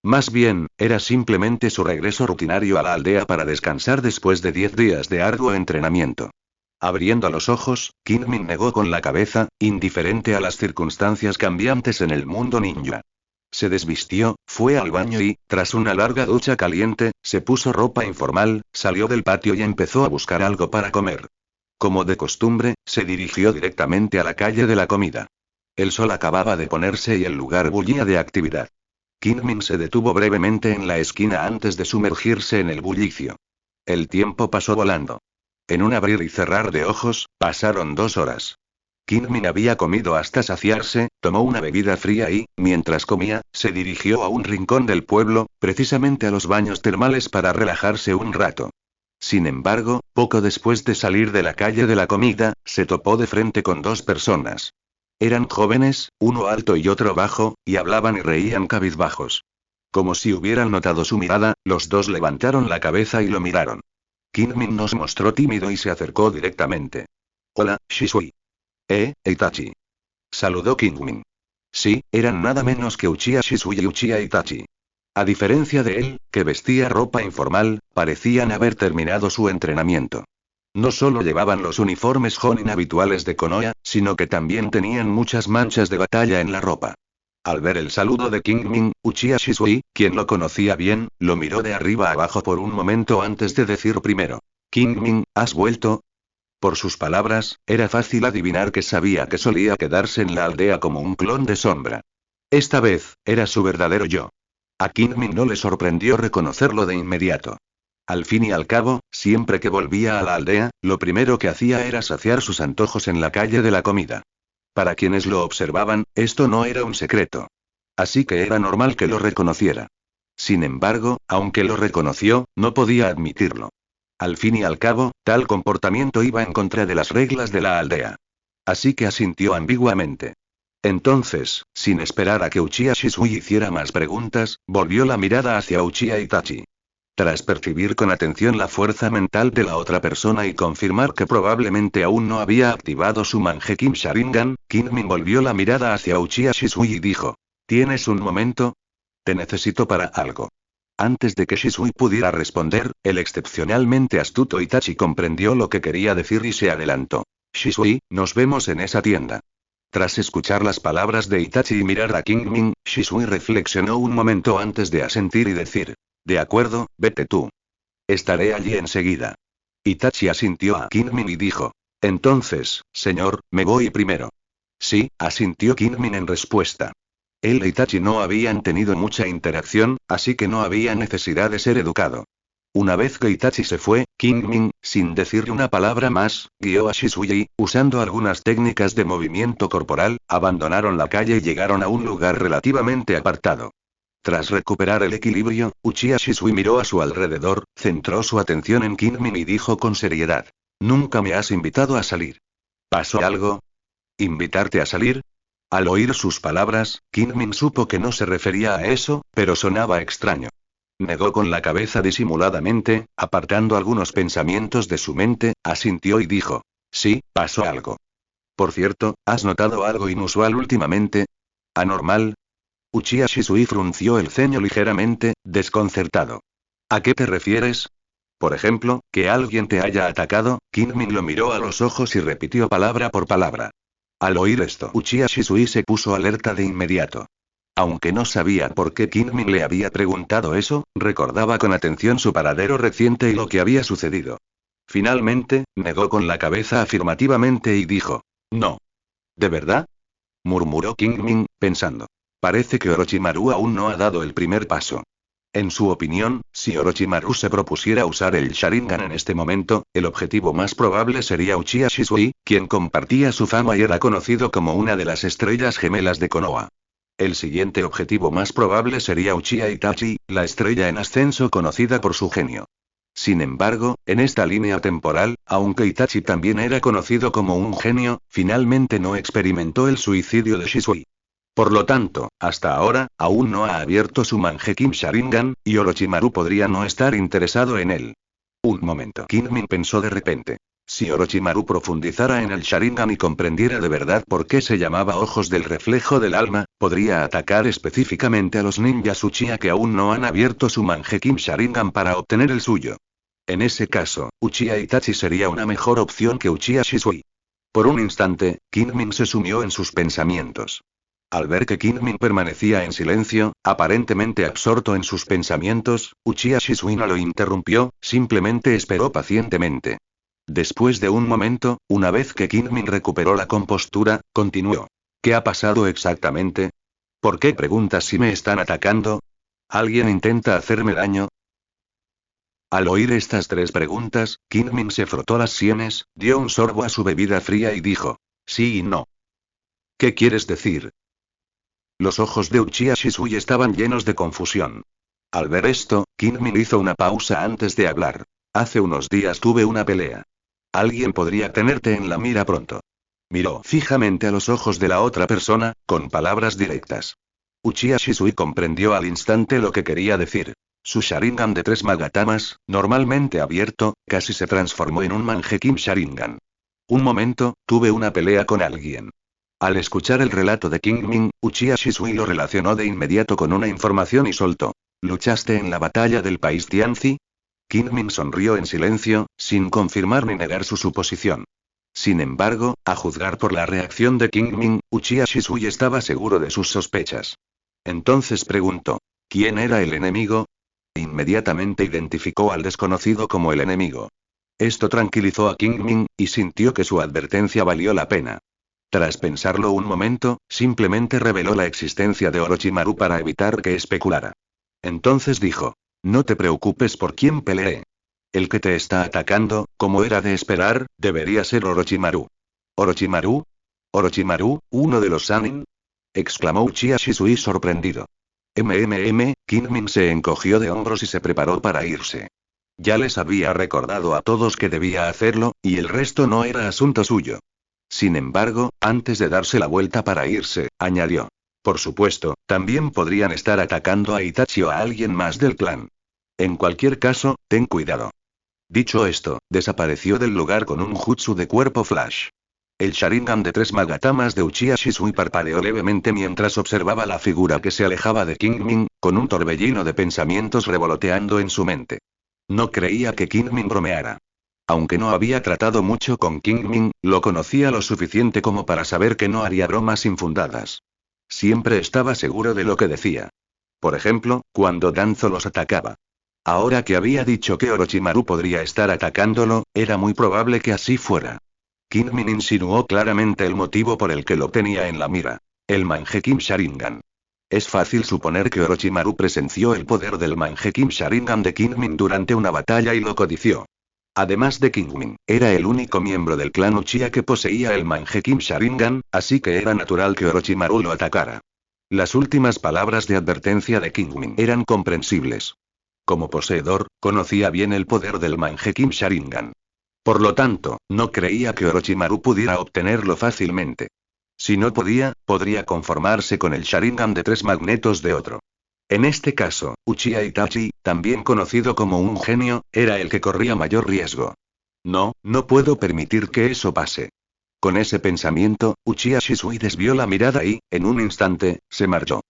Más bien, era simplemente su regreso rutinario a la aldea para descansar después de 10 días de arduo entrenamiento. Abriendo los ojos, Kingmin negó con la cabeza, indiferente a las circunstancias cambiantes en el mundo ninja. Se desvistió, fue al baño y, tras una larga ducha caliente, se puso ropa informal, salió del patio y empezó a buscar algo para comer. Como de costumbre, se dirigió directamente a la calle de la comida. El sol acababa de ponerse y el lugar bullía de actividad. Kingmin se detuvo brevemente en la esquina antes de sumergirse en el bullicio. El tiempo pasó volando. En un abrir y cerrar de ojos, pasaron 2 horas. Kingmin había comido hasta saciarse, tomó una bebida fría y, mientras comía, se dirigió a un rincón del pueblo, precisamente a los baños termales para relajarse un rato. Sin embargo, poco después de salir de la calle de la comida, se topó de frente con 2 personas. Eran jóvenes, uno alto y otro bajo, y hablaban y reían cabizbajos. Como si hubieran notado su mirada, los 2 levantaron la cabeza y lo miraron. Kingmin no se mostró tímido y se acercó directamente. Hola, Shisui. Itachi. Saludó Kingmin. Sí, eran nada menos que Uchiha Shisui y Uchiha Itachi. A diferencia de él, que vestía ropa informal, parecían haber terminado su entrenamiento. No solo llevaban los uniformes Jonin habituales de Konoha, sino que también tenían muchas manchas de batalla en la ropa. Al ver el saludo de Kingmin, Uchiha Shisui, quien lo conocía bien, lo miró de arriba abajo por un momento antes de decir primero: Kingmin, ¿has vuelto? Por sus palabras, era fácil adivinar que sabía que solía quedarse en la aldea como un clon de sombra. Esta vez, era su verdadero yo. A Kingmin no le sorprendió reconocerlo de inmediato. Al fin y al cabo, siempre que volvía a la aldea, lo primero que hacía era saciar sus antojos en la calle de la comida. Para quienes lo observaban, esto no era un secreto. Así que era normal que lo reconociera. Sin embargo, aunque lo reconoció, no podía admitirlo. Al fin y al cabo, tal comportamiento iba en contra de las reglas de la aldea. Así que asintió ambiguamente. Entonces, sin esperar a que Uchiha Shisui hiciera más preguntas, volvió la mirada hacia Uchiha Itachi. Tras percibir con atención la fuerza mental de la otra persona y confirmar que probablemente aún no había activado su Mangekyou Sharingan, Kingmin volvió la mirada hacia Uchiha Shisui y dijo: ¿Tienes un momento? Te necesito para algo. Antes de que Shisui pudiera responder, el excepcionalmente astuto Itachi comprendió lo que quería decir y se adelantó. Shisui, nos vemos en esa tienda. Tras escuchar las palabras de Itachi y mirar a Kingmin, Shisui reflexionó un momento antes de asentir y decir: de acuerdo, vete tú. Estaré allí enseguida. Itachi asintió a Kingmin y dijo: entonces, señor, me voy primero. Sí, asintió Kingmin en respuesta. Él e Itachi no habían tenido mucha interacción, así que no había necesidad de ser educado. Una vez que Itachi se fue, Kingmin, sin decirle una palabra más, guió a Shisui y, usando algunas técnicas de movimiento corporal, abandonaron la calle y llegaron a un lugar relativamente apartado. Tras recuperar el equilibrio, Uchiha Shisui miró a su alrededor, centró su atención en Kingmin y dijo con seriedad: nunca me has invitado a salir. ¿Pasó algo? ¿Invitarte a salir? Al oír sus palabras, Kingmin supo que no se refería a eso, pero sonaba extraño. Negó con la cabeza disimuladamente, apartando algunos pensamientos de su mente, asintió y dijo: sí, pasó algo. Por cierto, ¿has notado algo inusual últimamente? ¿Anormal? Uchiha Shisui frunció el ceño ligeramente, desconcertado. ¿A qué te refieres? Por ejemplo, que alguien te haya atacado. Kingmin lo miró a los ojos y repitió palabra por palabra. Al oír esto, Uchiha Shisui se puso alerta de inmediato. Aunque no sabía por qué Kingmin le había preguntado eso, recordaba con atención su paradero reciente y lo que había sucedido. Finalmente, negó con la cabeza afirmativamente y dijo: no. ¿De verdad? Murmuró Kingmin, pensando. Parece que Orochimaru aún no ha dado el primer paso. En su opinión, si Orochimaru se propusiera usar el Sharingan en este momento, el objetivo más probable sería Uchiha Shisui, quien compartía su fama y era conocido como una de las estrellas gemelas de Konoha. El siguiente objetivo más probable sería Uchiha Itachi, la estrella en ascenso conocida por su genio. Sin embargo, en esta línea temporal, aunque Itachi también era conocido como un genio, finalmente no experimentó el suicidio de Shisui. Por lo tanto, hasta ahora, aún no ha abierto su Mangekyou Sharingan, y Orochimaru podría no estar interesado en él. Un momento. Kingmin pensó de repente. Si Orochimaru profundizara en el Sharingan y comprendiera de verdad por qué se llamaba Ojos del Reflejo del Alma, podría atacar específicamente a los ninjas Uchiha que aún no han abierto su Mangekyou Sharingan para obtener el suyo. En ese caso, Uchiha Itachi sería una mejor opción que Uchiha Shisui. Por un instante, Kingmin se sumió en sus pensamientos. Al ver que Kingmin permanecía en silencio, aparentemente absorto en sus pensamientos, Uchiha Shisui no lo interrumpió, simplemente esperó pacientemente. Después de un momento, una vez que Kingmin recuperó la compostura, continuó. ¿Qué ha pasado exactamente? ¿Por qué preguntas si me están atacando? ¿Alguien intenta hacerme daño? Al oír estas tres preguntas, Kingmin se frotó las sienes, dio un sorbo a su bebida fría y dijo. Sí y no. ¿Qué quieres decir? Los ojos de Uchiha Shisui estaban llenos de confusión. Al ver esto, Kingmin hizo una pausa antes de hablar. Hace unos días tuve una pelea. Alguien podría tenerte en la mira pronto. Miró fijamente a los ojos de la otra persona, con palabras directas. Uchiha Shisui comprendió al instante lo que quería decir. Su Sharingan de 3 Magatamas, normalmente abierto, casi se transformó en un Mangekyou Sharingan. Un momento, tuve una pelea con alguien. Al escuchar el relato de Kingmin, Uchiha Shisui lo relacionó de inmediato con una información y soltó. ¿Luchaste en la batalla del país Tianzi? Kingmin sonrió en silencio, sin confirmar ni negar su suposición. Sin embargo, a juzgar por la reacción de Kingmin, Uchiha Shisui estaba seguro de sus sospechas. Entonces preguntó. ¿Quién era el enemigo? Inmediatamente identificó al desconocido como el enemigo. Esto tranquilizó a Kingmin, y sintió que su advertencia valió la pena. Tras pensarlo un momento, simplemente reveló la existencia de Orochimaru para evitar que especulara. Entonces dijo. No te preocupes por quién peleé. El que te está atacando, como era de esperar, debería ser Orochimaru. ¿Orochimaru? ¿Orochimaru, uno de los Sannin? Exclamó Uchiha Shisui sorprendido. Kingmin se encogió de hombros y se preparó para irse. Ya les había recordado a todos que debía hacerlo, y el resto no era asunto suyo. Sin embargo, antes de darse la vuelta para irse, añadió. Por supuesto, también podrían estar atacando a Itachi o a alguien más del clan. En cualquier caso, ten cuidado. Dicho esto, desapareció del lugar con un jutsu de cuerpo flash. El Sharingan de 3 Magatamas de Uchiha Shisui parpadeó levemente mientras observaba la figura que se alejaba de Kingmin, con un torbellino de pensamientos revoloteando en su mente. No creía que Kingmin bromeara. Aunque no había tratado mucho con Kingmin, lo conocía lo suficiente como para saber que no haría bromas infundadas. Siempre estaba seguro de lo que decía. Por ejemplo, cuando Danzo los atacaba. Ahora que había dicho que Orochimaru podría estar atacándolo, era muy probable que así fuera. Kingmin insinuó claramente el motivo por el que lo tenía en la mira. El Mangekyou Sharingan. Es fácil suponer que Orochimaru presenció el poder del Mangekyou Sharingan de Kingmin durante una batalla y lo codició. Además de Kingmin, era el único miembro del clan Uchiha que poseía el Mangekyou Sharingan, así que era natural que Orochimaru lo atacara. Las últimas palabras de advertencia de Kingmin eran comprensibles. Como poseedor, conocía bien el poder del Mangekyou Sharingan. Por lo tanto, no creía que Orochimaru pudiera obtenerlo fácilmente. Si no podía, podría conformarse con el Sharingan de 3 magnetos de otro. En este caso, Uchiha Itachi, también conocido como un genio, era el que corría mayor riesgo. No, no puedo permitir que eso pase. Con ese pensamiento, Uchiha Shisui desvió la mirada y, en un instante, se marchó.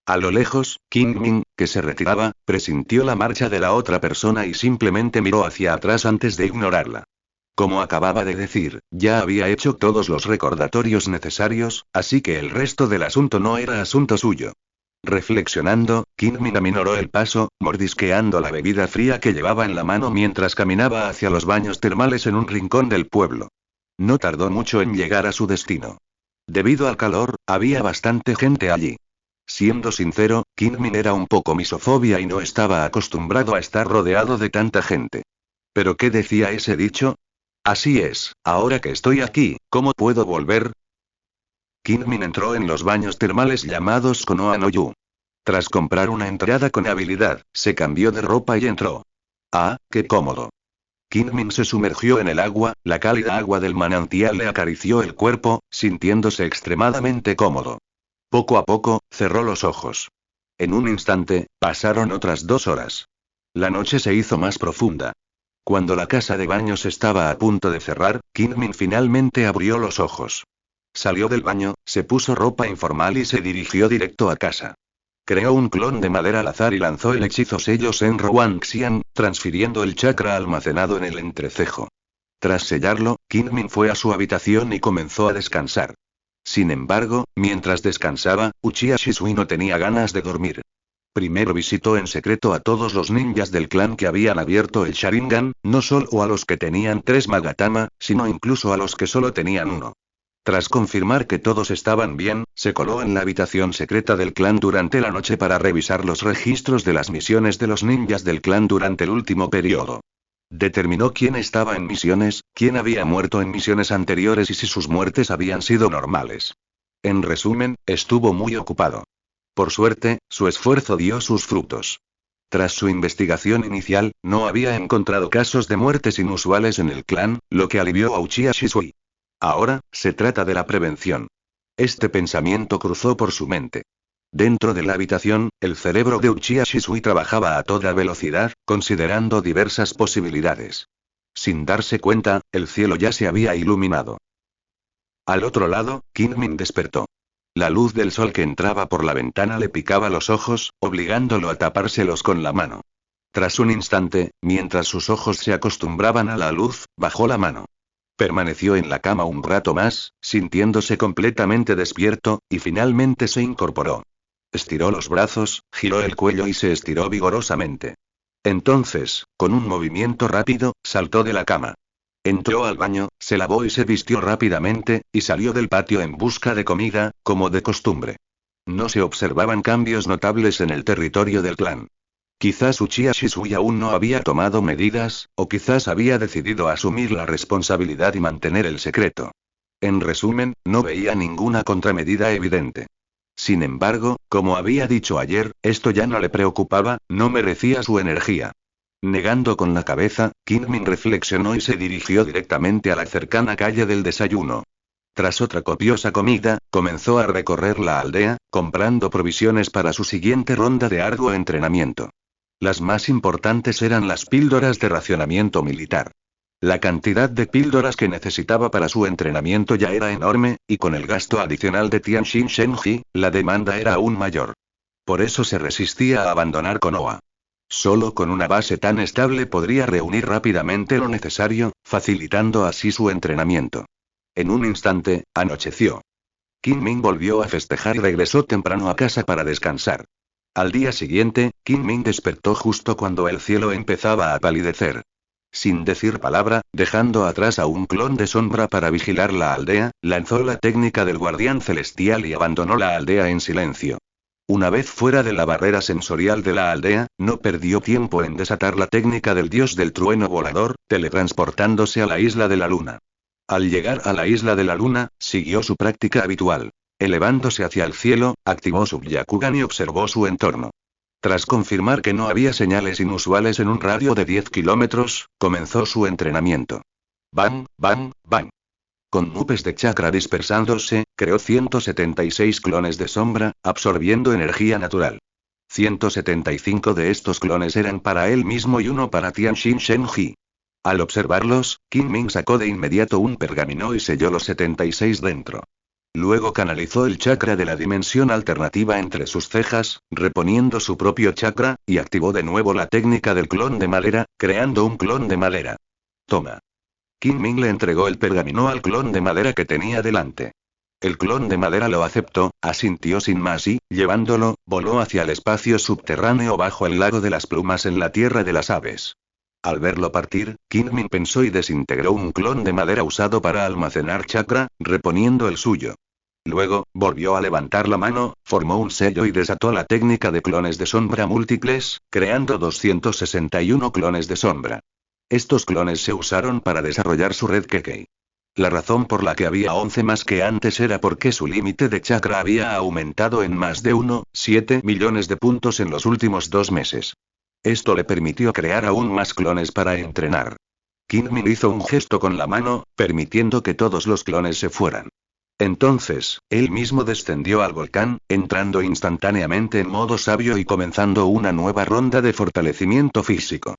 A lo lejos, Kingmin, que se retiraba, presintió la marcha de la otra persona y simplemente miró hacia atrás antes de ignorarla. Como acababa de decir, ya había hecho todos los recordatorios necesarios, así que el resto del asunto no era asunto suyo. Reflexionando, Kingmin aminoró el paso, mordisqueando la bebida fría que llevaba en la mano mientras caminaba hacia los baños termales en un rincón del pueblo. No tardó mucho en llegar a su destino. Debido al calor, había bastante gente allí. Siendo sincero, Kingmin era un poco misofobia y no estaba acostumbrado a estar rodeado de tanta gente. ¿Pero qué decía ese dicho? Así es, ahora que estoy aquí, ¿cómo puedo volver? Kingmin entró en los baños termales llamados Konoha no Yu. Tras comprar una entrada con habilidad, se cambió de ropa y entró. ¡Ah, qué cómodo! Kingmin se sumergió en el agua, la cálida agua del manantial le acarició el cuerpo, sintiéndose extremadamente cómodo. Poco a poco, cerró los ojos. En un instante, pasaron otras 2 horas. La noche se hizo más profunda. Cuando la casa de baños estaba a punto de cerrar, Kingmin finalmente abrió los ojos. Salió del baño, se puso ropa informal y se dirigió directo a casa. Creó un clon de madera al azar y lanzó el hechizo sello Senro Wanxian, transfiriendo el chakra almacenado en el entrecejo. Tras sellarlo, Kingmin fue a su habitación y comenzó a descansar. Sin embargo, mientras descansaba, Uchiha Shisui no tenía ganas de dormir. Primero visitó en secreto a todos los ninjas del clan que habían abierto el Sharingan, no solo a los que tenían 3 Magatama, sino incluso a los que solo tenían 1. Tras confirmar que todos estaban bien, se coló en la habitación secreta del clan durante la noche para revisar los registros de las misiones de los ninjas del clan durante el último periodo. Determinó quién estaba en misiones, quién había muerto en misiones anteriores y si sus muertes habían sido normales. En resumen, estuvo muy ocupado. Por suerte, su esfuerzo dio sus frutos. Tras su investigación inicial, no había encontrado casos de muertes inusuales en el clan, lo que alivió a Uchiha Shisui. Ahora, se trata de la prevención. Este pensamiento cruzó por su mente. Dentro de la habitación, el cerebro de Uchiha Shisui trabajaba a toda velocidad, considerando diversas posibilidades. Sin darse cuenta, el cielo ya se había iluminado. Al otro lado, Kingmin despertó. La luz del sol que entraba por la ventana le picaba los ojos, obligándolo a tapárselos con la mano. Tras un instante, mientras sus ojos se acostumbraban a la luz, bajó la mano. Permaneció en la cama un rato más, sintiéndose completamente despierto, y finalmente se incorporó. Estiró los brazos, giró el cuello y se estiró vigorosamente. Entonces, con un movimiento rápido, saltó de la cama. Entró al baño, se lavó y se vistió rápidamente, y salió del patio en busca de comida, como de costumbre. No se observaban cambios notables en el territorio del clan. Quizás Uchiha Shisui aún no había tomado medidas, o quizás había decidido asumir la responsabilidad y mantener el secreto. En resumen, no veía ninguna contramedida evidente. Sin embargo, como había dicho ayer, esto ya no le preocupaba, no merecía su energía. Negando con la cabeza, Kingmin reflexionó y se dirigió directamente a la cercana calle del desayuno. Tras otra copiosa comida, comenzó a recorrer la aldea, comprando provisiones para su siguiente ronda de arduo entrenamiento. Las más importantes eran las píldoras de racionamiento militar. La cantidad de píldoras que necesitaba para su entrenamiento ya era enorme, y con el gasto adicional de Tianjin Shenji, la demanda era aún mayor. Por eso se resistía a abandonar Konoha. Solo con una base tan estable podría reunir rápidamente lo necesario, facilitando así su entrenamiento. En un instante, anocheció. Kingmin volvió a festejar y regresó temprano a casa para descansar. Al día siguiente, Kingmin despertó justo cuando el cielo empezaba a palidecer. Sin decir palabra, dejando atrás a un clon de sombra para vigilar la aldea, lanzó la técnica del guardián celestial y abandonó la aldea en silencio. Una vez fuera de la barrera sensorial de la aldea, no perdió tiempo en desatar la técnica del dios del trueno volador, teletransportándose a la isla de la luna. Al llegar a la isla de la luna, siguió su práctica habitual. Elevándose hacia el cielo, activó su Byakugan y observó su entorno. Tras confirmar que no había señales inusuales en un radio de 10 kilómetros, comenzó su entrenamiento. Bang, bang, bang. Con nubes de chakra dispersándose, creó 176 clones de sombra, absorbiendo energía natural. 175 de estos clones eran para él mismo y uno para Tianjin Shenji. Al observarlos, Kingmin sacó de inmediato un pergamino y selló los 76 dentro. Luego canalizó el chakra de la dimensión alternativa entre sus cejas, reponiendo su propio chakra, y activó de nuevo la técnica del clon de madera, creando un clon de madera. Toma. Kingmin le entregó el pergamino al clon de madera que tenía delante. El clon de madera lo aceptó, asintió sin más y, llevándolo, voló hacia el espacio subterráneo bajo el lago de las plumas en la tierra de las aves. Al verlo partir, Kingmin pensó y desintegró un clon de madera usado para almacenar chakra, reponiendo el suyo. Luego, volvió a levantar la mano, formó un sello y desató la técnica de clones de sombra múltiples, creando 261 clones de sombra. Estos clones se usaron para desarrollar su red Kekkei. La razón por la que había 11 más que antes era porque su límite de chakra había aumentado en más de 1,7 millones de puntos en los últimos 2 meses. Esto le permitió crear aún más clones para entrenar. Kingmin hizo un gesto con la mano, permitiendo que todos los clones se fueran. Entonces, él mismo descendió al volcán, entrando instantáneamente en modo sabio y comenzando una nueva ronda de fortalecimiento físico.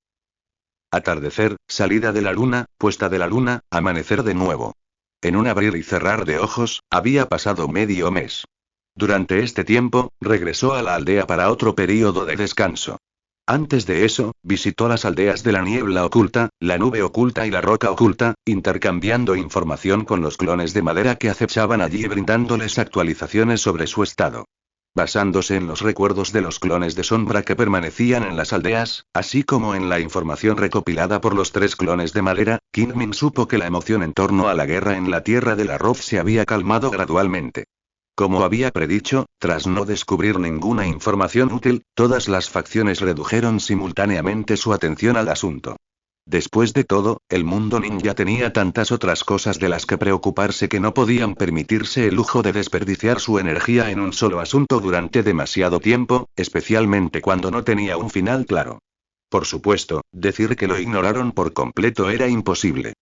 Atardecer, salida de la luna, puesta de la luna, amanecer de nuevo. En un abrir y cerrar de ojos, había pasado medio mes. Durante este tiempo, regresó a la aldea para otro período de descanso. Antes de eso, visitó las aldeas de la niebla oculta, la nube oculta y la roca oculta, intercambiando información con los clones de madera que acechaban allí y brindándoles actualizaciones sobre su estado. Basándose en los recuerdos de los clones de sombra que permanecían en las aldeas, así como en la información recopilada por los 3 clones de madera, Kingmin supo que la emoción en torno a la guerra en la Tierra del Arroz se había calmado gradualmente. Como había predicho, tras no descubrir ninguna información útil, todas las facciones redujeron simultáneamente su atención al asunto. Después de todo, el mundo ninja tenía tantas otras cosas de las que preocuparse que no podían permitirse el lujo de desperdiciar su energía en un solo asunto durante demasiado tiempo, especialmente cuando no tenía un final claro. Por supuesto, decir que lo ignoraron por completo era imposible.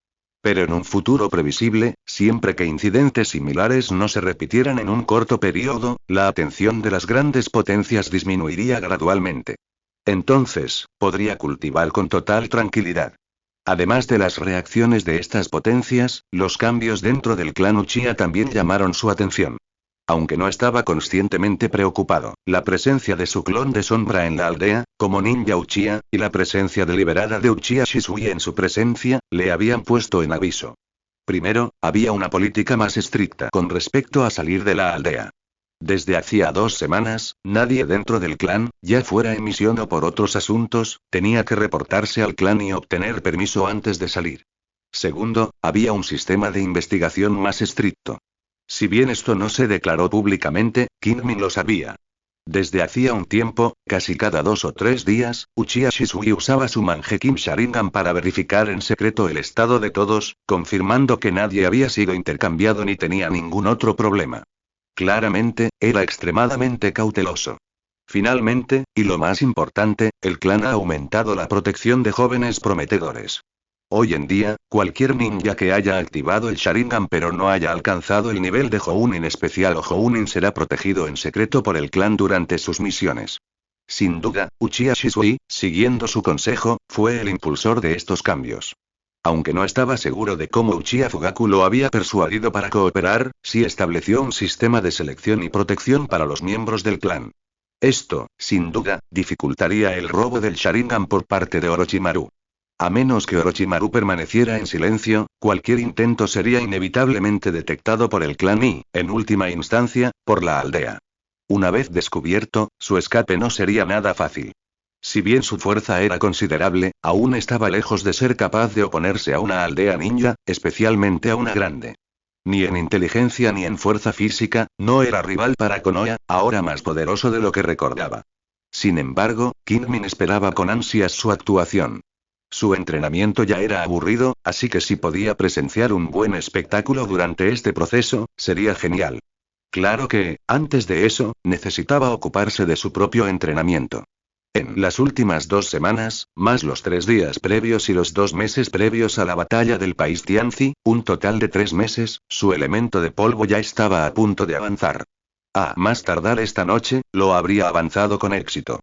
Pero en un futuro previsible, siempre que incidentes similares no se repitieran en un corto periodo, la atención de las grandes potencias disminuiría gradualmente. Entonces, podría cultivar con total tranquilidad. Además de las reacciones de estas potencias, los cambios dentro del clan Uchiha también llamaron su atención. Aunque no estaba conscientemente preocupado, la presencia de su clon de sombra en la aldea, como ninja Uchiha, y la presencia deliberada de Uchiha Shisui en su presencia, le habían puesto en aviso. Primero, había una política más estricta con respecto a salir de la aldea. Desde hacía 2 semanas, nadie dentro del clan, ya fuera en misión o por otros asuntos, tenía que reportarse al clan y obtener permiso antes de salir. Segundo, había un sistema de investigación más estricto. Si bien esto no se declaró públicamente, Kingmin lo sabía. Desde hacía un tiempo, casi cada 2 o 3 días, Uchiha Shisui usaba su Mangekyou Sharingan para verificar en secreto el estado de todos, confirmando que nadie había sido intercambiado ni tenía ningún otro problema. Claramente, era extremadamente cauteloso. Finalmente, y lo más importante, el clan ha aumentado la protección de jóvenes prometedores. Hoy en día, cualquier ninja que haya activado el Sharingan pero no haya alcanzado el nivel de Jounin especial o Jounin será protegido en secreto por el clan durante sus misiones. Sin duda, Uchiha Shisui, siguiendo su consejo, fue el impulsor de estos cambios. Aunque no estaba seguro de cómo Uchiha Fugaku lo había persuadido para cooperar, sí estableció un sistema de selección y protección para los miembros del clan. Esto, sin duda, dificultaría el robo del Sharingan por parte de Orochimaru. A menos que Orochimaru permaneciera en silencio, cualquier intento sería inevitablemente detectado por el clan y, en última instancia, por la aldea. Una vez descubierto, su escape no sería nada fácil. Si bien su fuerza era considerable, aún estaba lejos de ser capaz de oponerse a una aldea ninja, especialmente a una grande. Ni en inteligencia ni en fuerza física, no era rival para Konoha, ahora más poderoso de lo que recordaba. Sin embargo, Kingmin esperaba con ansias su actuación. Su entrenamiento ya era aburrido, así que si podía presenciar un buen espectáculo durante este proceso, sería genial. Claro que, antes de eso, necesitaba ocuparse de su propio entrenamiento. En las últimas 2 semanas, más los 3 días previos y los 2 meses previos a la batalla del país Tianzi, un total de 3 meses, su elemento de polvo ya estaba a punto de avanzar. A más tardar esta noche, lo habría avanzado con éxito.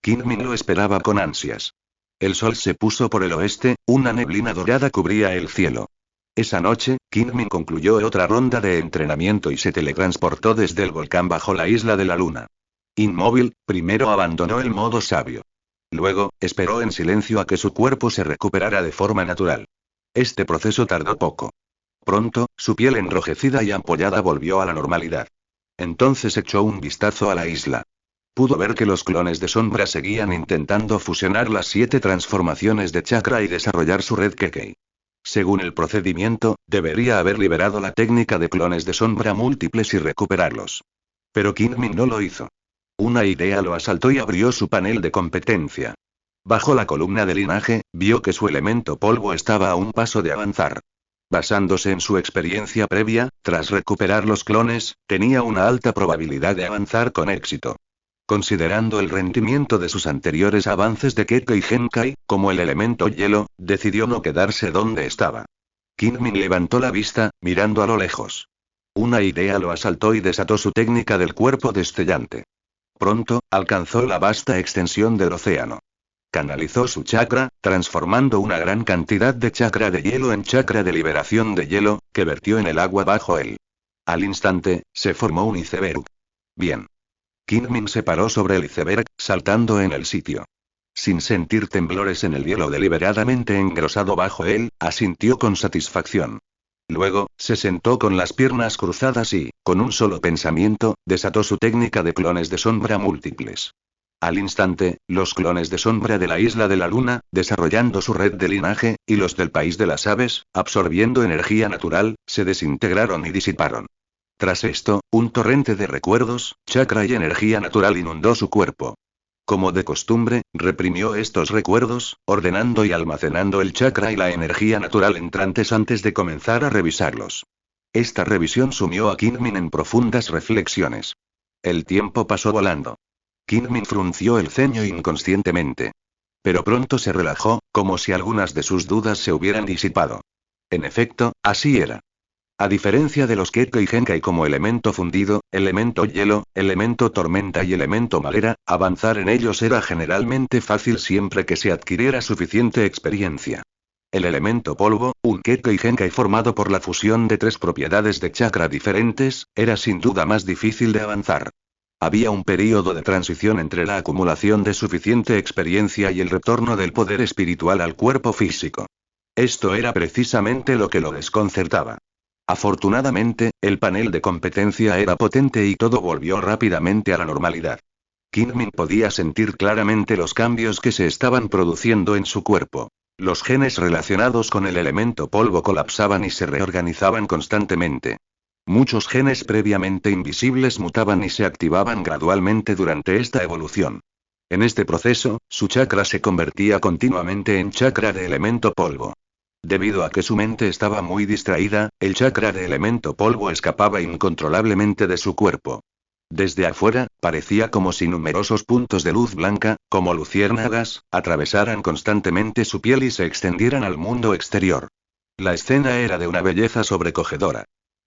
Kingmin lo esperaba con ansias. El sol se puso por el oeste, una neblina dorada cubría el cielo. Esa noche, Kingmin concluyó otra ronda de entrenamiento y se teletransportó desde el volcán bajo la isla de la luna. Inmóvil, primero abandonó el modo sabio. Luego, esperó en silencio a que su cuerpo se recuperara de forma natural. Este proceso tardó poco. Pronto, su piel enrojecida y ampollada volvió a la normalidad. Entonces echó un vistazo a la isla. Pudo ver que los clones de sombra seguían intentando fusionar las 7 transformaciones de chakra y desarrollar su red Kekkei. Según el procedimiento, debería haber liberado la técnica de clones de sombra múltiples y recuperarlos. Pero Kingmin no lo hizo. Una idea lo asaltó y abrió su panel de competencia. Bajo la columna de linaje, vio que su elemento polvo estaba a un paso de avanzar. Basándose en su experiencia previa, tras recuperar los clones, tenía una alta probabilidad de avanzar con éxito. Considerando el rendimiento de sus anteriores avances de Kekkei Genkai, como el elemento hielo, decidió no quedarse donde estaba. Kingmin levantó la vista, mirando a lo lejos. Una idea lo asaltó y desató su técnica del cuerpo destellante. Pronto, alcanzó la vasta extensión del océano. Canalizó su chakra, transformando una gran cantidad de chakra de hielo en chakra de liberación de hielo, que vertió en el agua bajo él. Al instante, se formó un iceberg. Bien. Kingmin se paró sobre el iceberg, saltando en el sitio. Sin sentir temblores en el hielo deliberadamente engrosado bajo él, asintió con satisfacción. Luego, se sentó con las piernas cruzadas y, con un solo pensamiento, desató su técnica de clones de sombra múltiples. Al instante, los clones de sombra de la isla de la luna, desarrollando su red de linaje, y los del país de las aves, absorbiendo energía natural, se desintegraron y disiparon. Tras esto, un torrente de recuerdos, chakra y energía natural inundó su cuerpo. Como de costumbre, reprimió estos recuerdos, ordenando y almacenando el chakra y la energía natural entrantes antes de comenzar a revisarlos. Esta revisión sumió a Kingmin en profundas reflexiones. El tiempo pasó volando. Kingmin frunció el ceño inconscientemente. Pero pronto se relajó, como si algunas de sus dudas se hubieran disipado. En efecto, así era. A diferencia de los Kekkei Genkai como elemento fundido, elemento hielo, elemento tormenta y elemento madera, avanzar en ellos era generalmente fácil siempre que se adquiriera suficiente experiencia. El elemento polvo, un Kekkei Genkai formado por la fusión de 3 propiedades de chakra diferentes, era sin duda más difícil de avanzar. Había un período de transición entre la acumulación de suficiente experiencia y el retorno del poder espiritual al cuerpo físico. Esto era precisamente lo que lo desconcertaba. Afortunadamente, el panel de competencia era potente y todo volvió rápidamente a la normalidad. Kingmin podía sentir claramente los cambios que se estaban produciendo en su cuerpo. Los genes relacionados con el elemento polvo colapsaban y se reorganizaban constantemente. Muchos genes previamente invisibles mutaban y se activaban gradualmente durante esta evolución. En este proceso, su chakra se convertía continuamente en chakra de elemento polvo. Debido a que su mente estaba muy distraída, el chakra de elemento polvo escapaba incontrolablemente de su cuerpo. Desde afuera, parecía como si numerosos puntos de luz blanca, como luciérnagas, atravesaran constantemente su piel y se extendieran al mundo exterior. La escena era de una belleza sobrecogedora.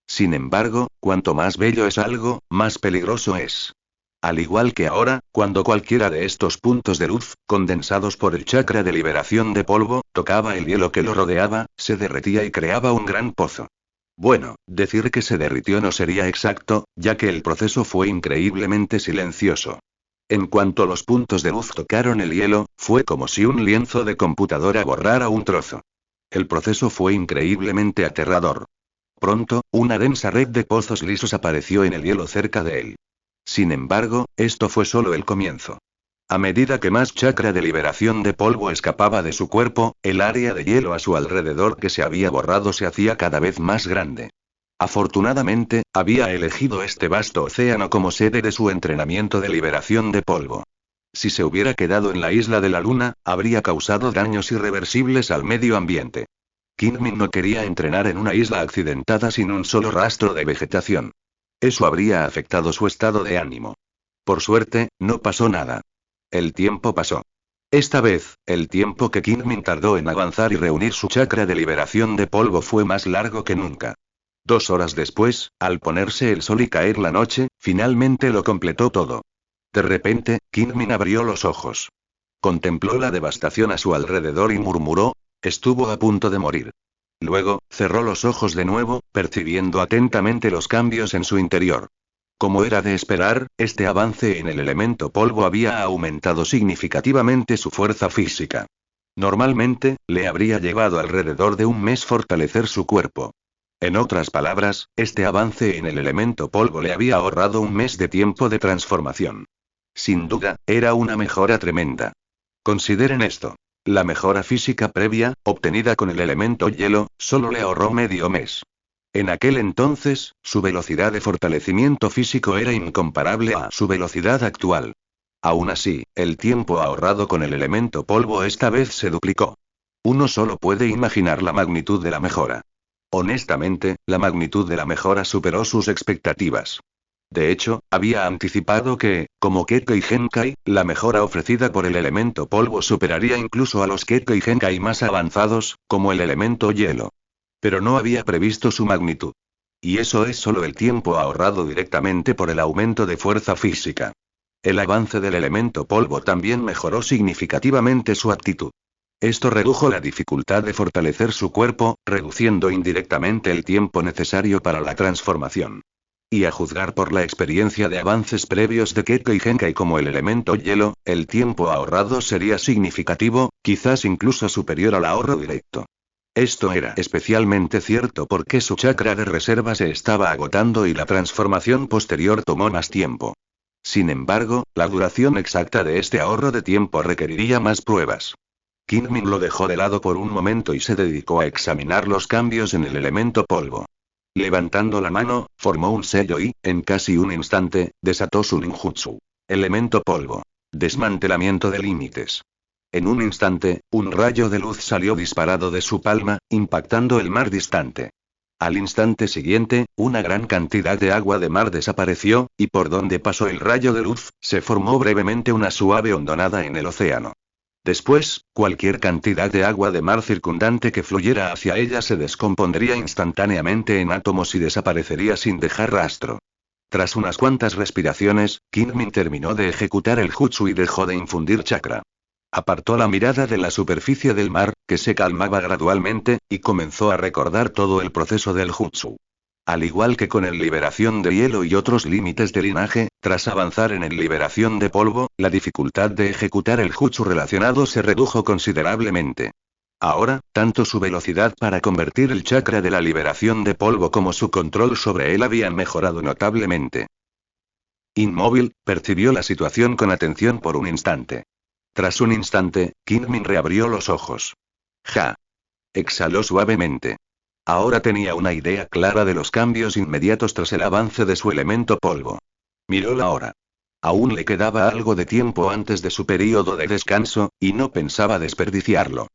Sin embargo, cuanto más bello es algo, más peligroso es. Al igual que ahora, cuando cualquiera de estos puntos de luz, condensados por el chakra de liberación de polvo, tocaba el hielo que lo rodeaba, se derretía y creaba un gran pozo. Bueno, decir que se derritió no sería exacto, ya que el proceso fue increíblemente silencioso. En cuanto los puntos de luz tocaron el hielo, fue como si un lienzo de computadora borrara un trozo. El proceso fue increíblemente aterrador. Pronto, una densa red de pozos lisos apareció en el hielo cerca de él. Sin embargo, esto fue solo el comienzo. A medida que más chakra de liberación de polvo escapaba de su cuerpo, el área de hielo a su alrededor que se había borrado se hacía cada vez más grande. Afortunadamente, había elegido este vasto océano como sede de su entrenamiento de liberación de polvo. Si se hubiera quedado en la isla de la luna, habría causado daños irreversibles al medio ambiente. Kingmin no quería entrenar en una isla accidentada sin un solo rastro de vegetación. Eso habría afectado su estado de ánimo. Por suerte, no pasó nada. El tiempo pasó. Esta vez, el tiempo que Kingmin tardó en avanzar y reunir su chakra de liberación de polvo fue más largo que nunca. 2 horas después, al ponerse el sol y caer la noche, finalmente lo completó todo. De repente, Kingmin abrió los ojos. Contempló la devastación a su alrededor y murmuró: estuvo a punto de morir. Luego, cerró los ojos de nuevo, percibiendo atentamente los cambios en su interior. Como era de esperar, este avance en el elemento polvo había aumentado significativamente su fuerza física. Normalmente, le habría llevado alrededor de un mes fortalecer su cuerpo. En otras palabras, este avance en el elemento polvo le había ahorrado un mes de tiempo de transformación. Sin duda, era una mejora tremenda. Consideren esto. La mejora física previa, obtenida con el elemento hielo, solo le ahorró medio mes. En aquel entonces, su velocidad de fortalecimiento físico era incomparable a su velocidad actual. Aún así, el tiempo ahorrado con el elemento polvo esta vez se duplicó. Uno solo puede imaginar la magnitud de la mejora. Honestamente, la magnitud de la mejora superó sus expectativas. De hecho, había anticipado que, como Kekkei Genkai, la mejora ofrecida por el elemento polvo superaría incluso a los Kekkei Genkai más avanzados, como el elemento hielo. Pero no había previsto su magnitud. Y eso es solo el tiempo ahorrado directamente por el aumento de fuerza física. El avance del elemento polvo también mejoró significativamente su actitud. Esto redujo la dificultad de fortalecer su cuerpo, reduciendo indirectamente el tiempo necesario para la transformación. Y a juzgar por la experiencia de avances previos de Kekkei Genkai como el elemento hielo, el tiempo ahorrado sería significativo, quizás incluso superior al ahorro directo. Esto era especialmente cierto porque su chakra de reserva se estaba agotando y la transformación posterior tomó más tiempo. Sin embargo, la duración exacta de este ahorro de tiempo requeriría más pruebas. Kingmin lo dejó de lado por un momento y se dedicó a examinar los cambios en el elemento polvo. Levantando la mano, formó un sello y, en casi un instante, desató su ninjutsu. Elemento polvo. Desmantelamiento de límites. En un instante, un rayo de luz salió disparado de su palma, impactando el mar distante. Al instante siguiente, una gran cantidad de agua de mar desapareció, y por donde pasó el rayo de luz, se formó brevemente una suave hondonada en el océano. Después, cualquier cantidad de agua de mar circundante que fluyera hacia ella se descompondría instantáneamente en átomos y desaparecería sin dejar rastro. Tras unas cuantas respiraciones, Kingmin terminó de ejecutar el jutsu y dejó de infundir chakra. Apartó la mirada de la superficie del mar, que se calmaba gradualmente, y comenzó a recordar todo el proceso del jutsu. Al igual que con el liberación de hielo y otros límites de linaje, tras avanzar en el liberación de polvo, la dificultad de ejecutar el jutsu relacionado se redujo considerablemente. Ahora, tanto su velocidad para convertir el chakra de la liberación de polvo como su control sobre él habían mejorado notablemente. Inmóvil, percibió la situación con atención por un instante. Tras un instante, Kingmin reabrió los ojos. Ja. Exhaló suavemente. Ahora tenía una idea clara de los cambios inmediatos tras el avance de su elemento polvo. Miró la hora. Aún le quedaba algo de tiempo antes de su período de descanso, y no pensaba desperdiciarlo.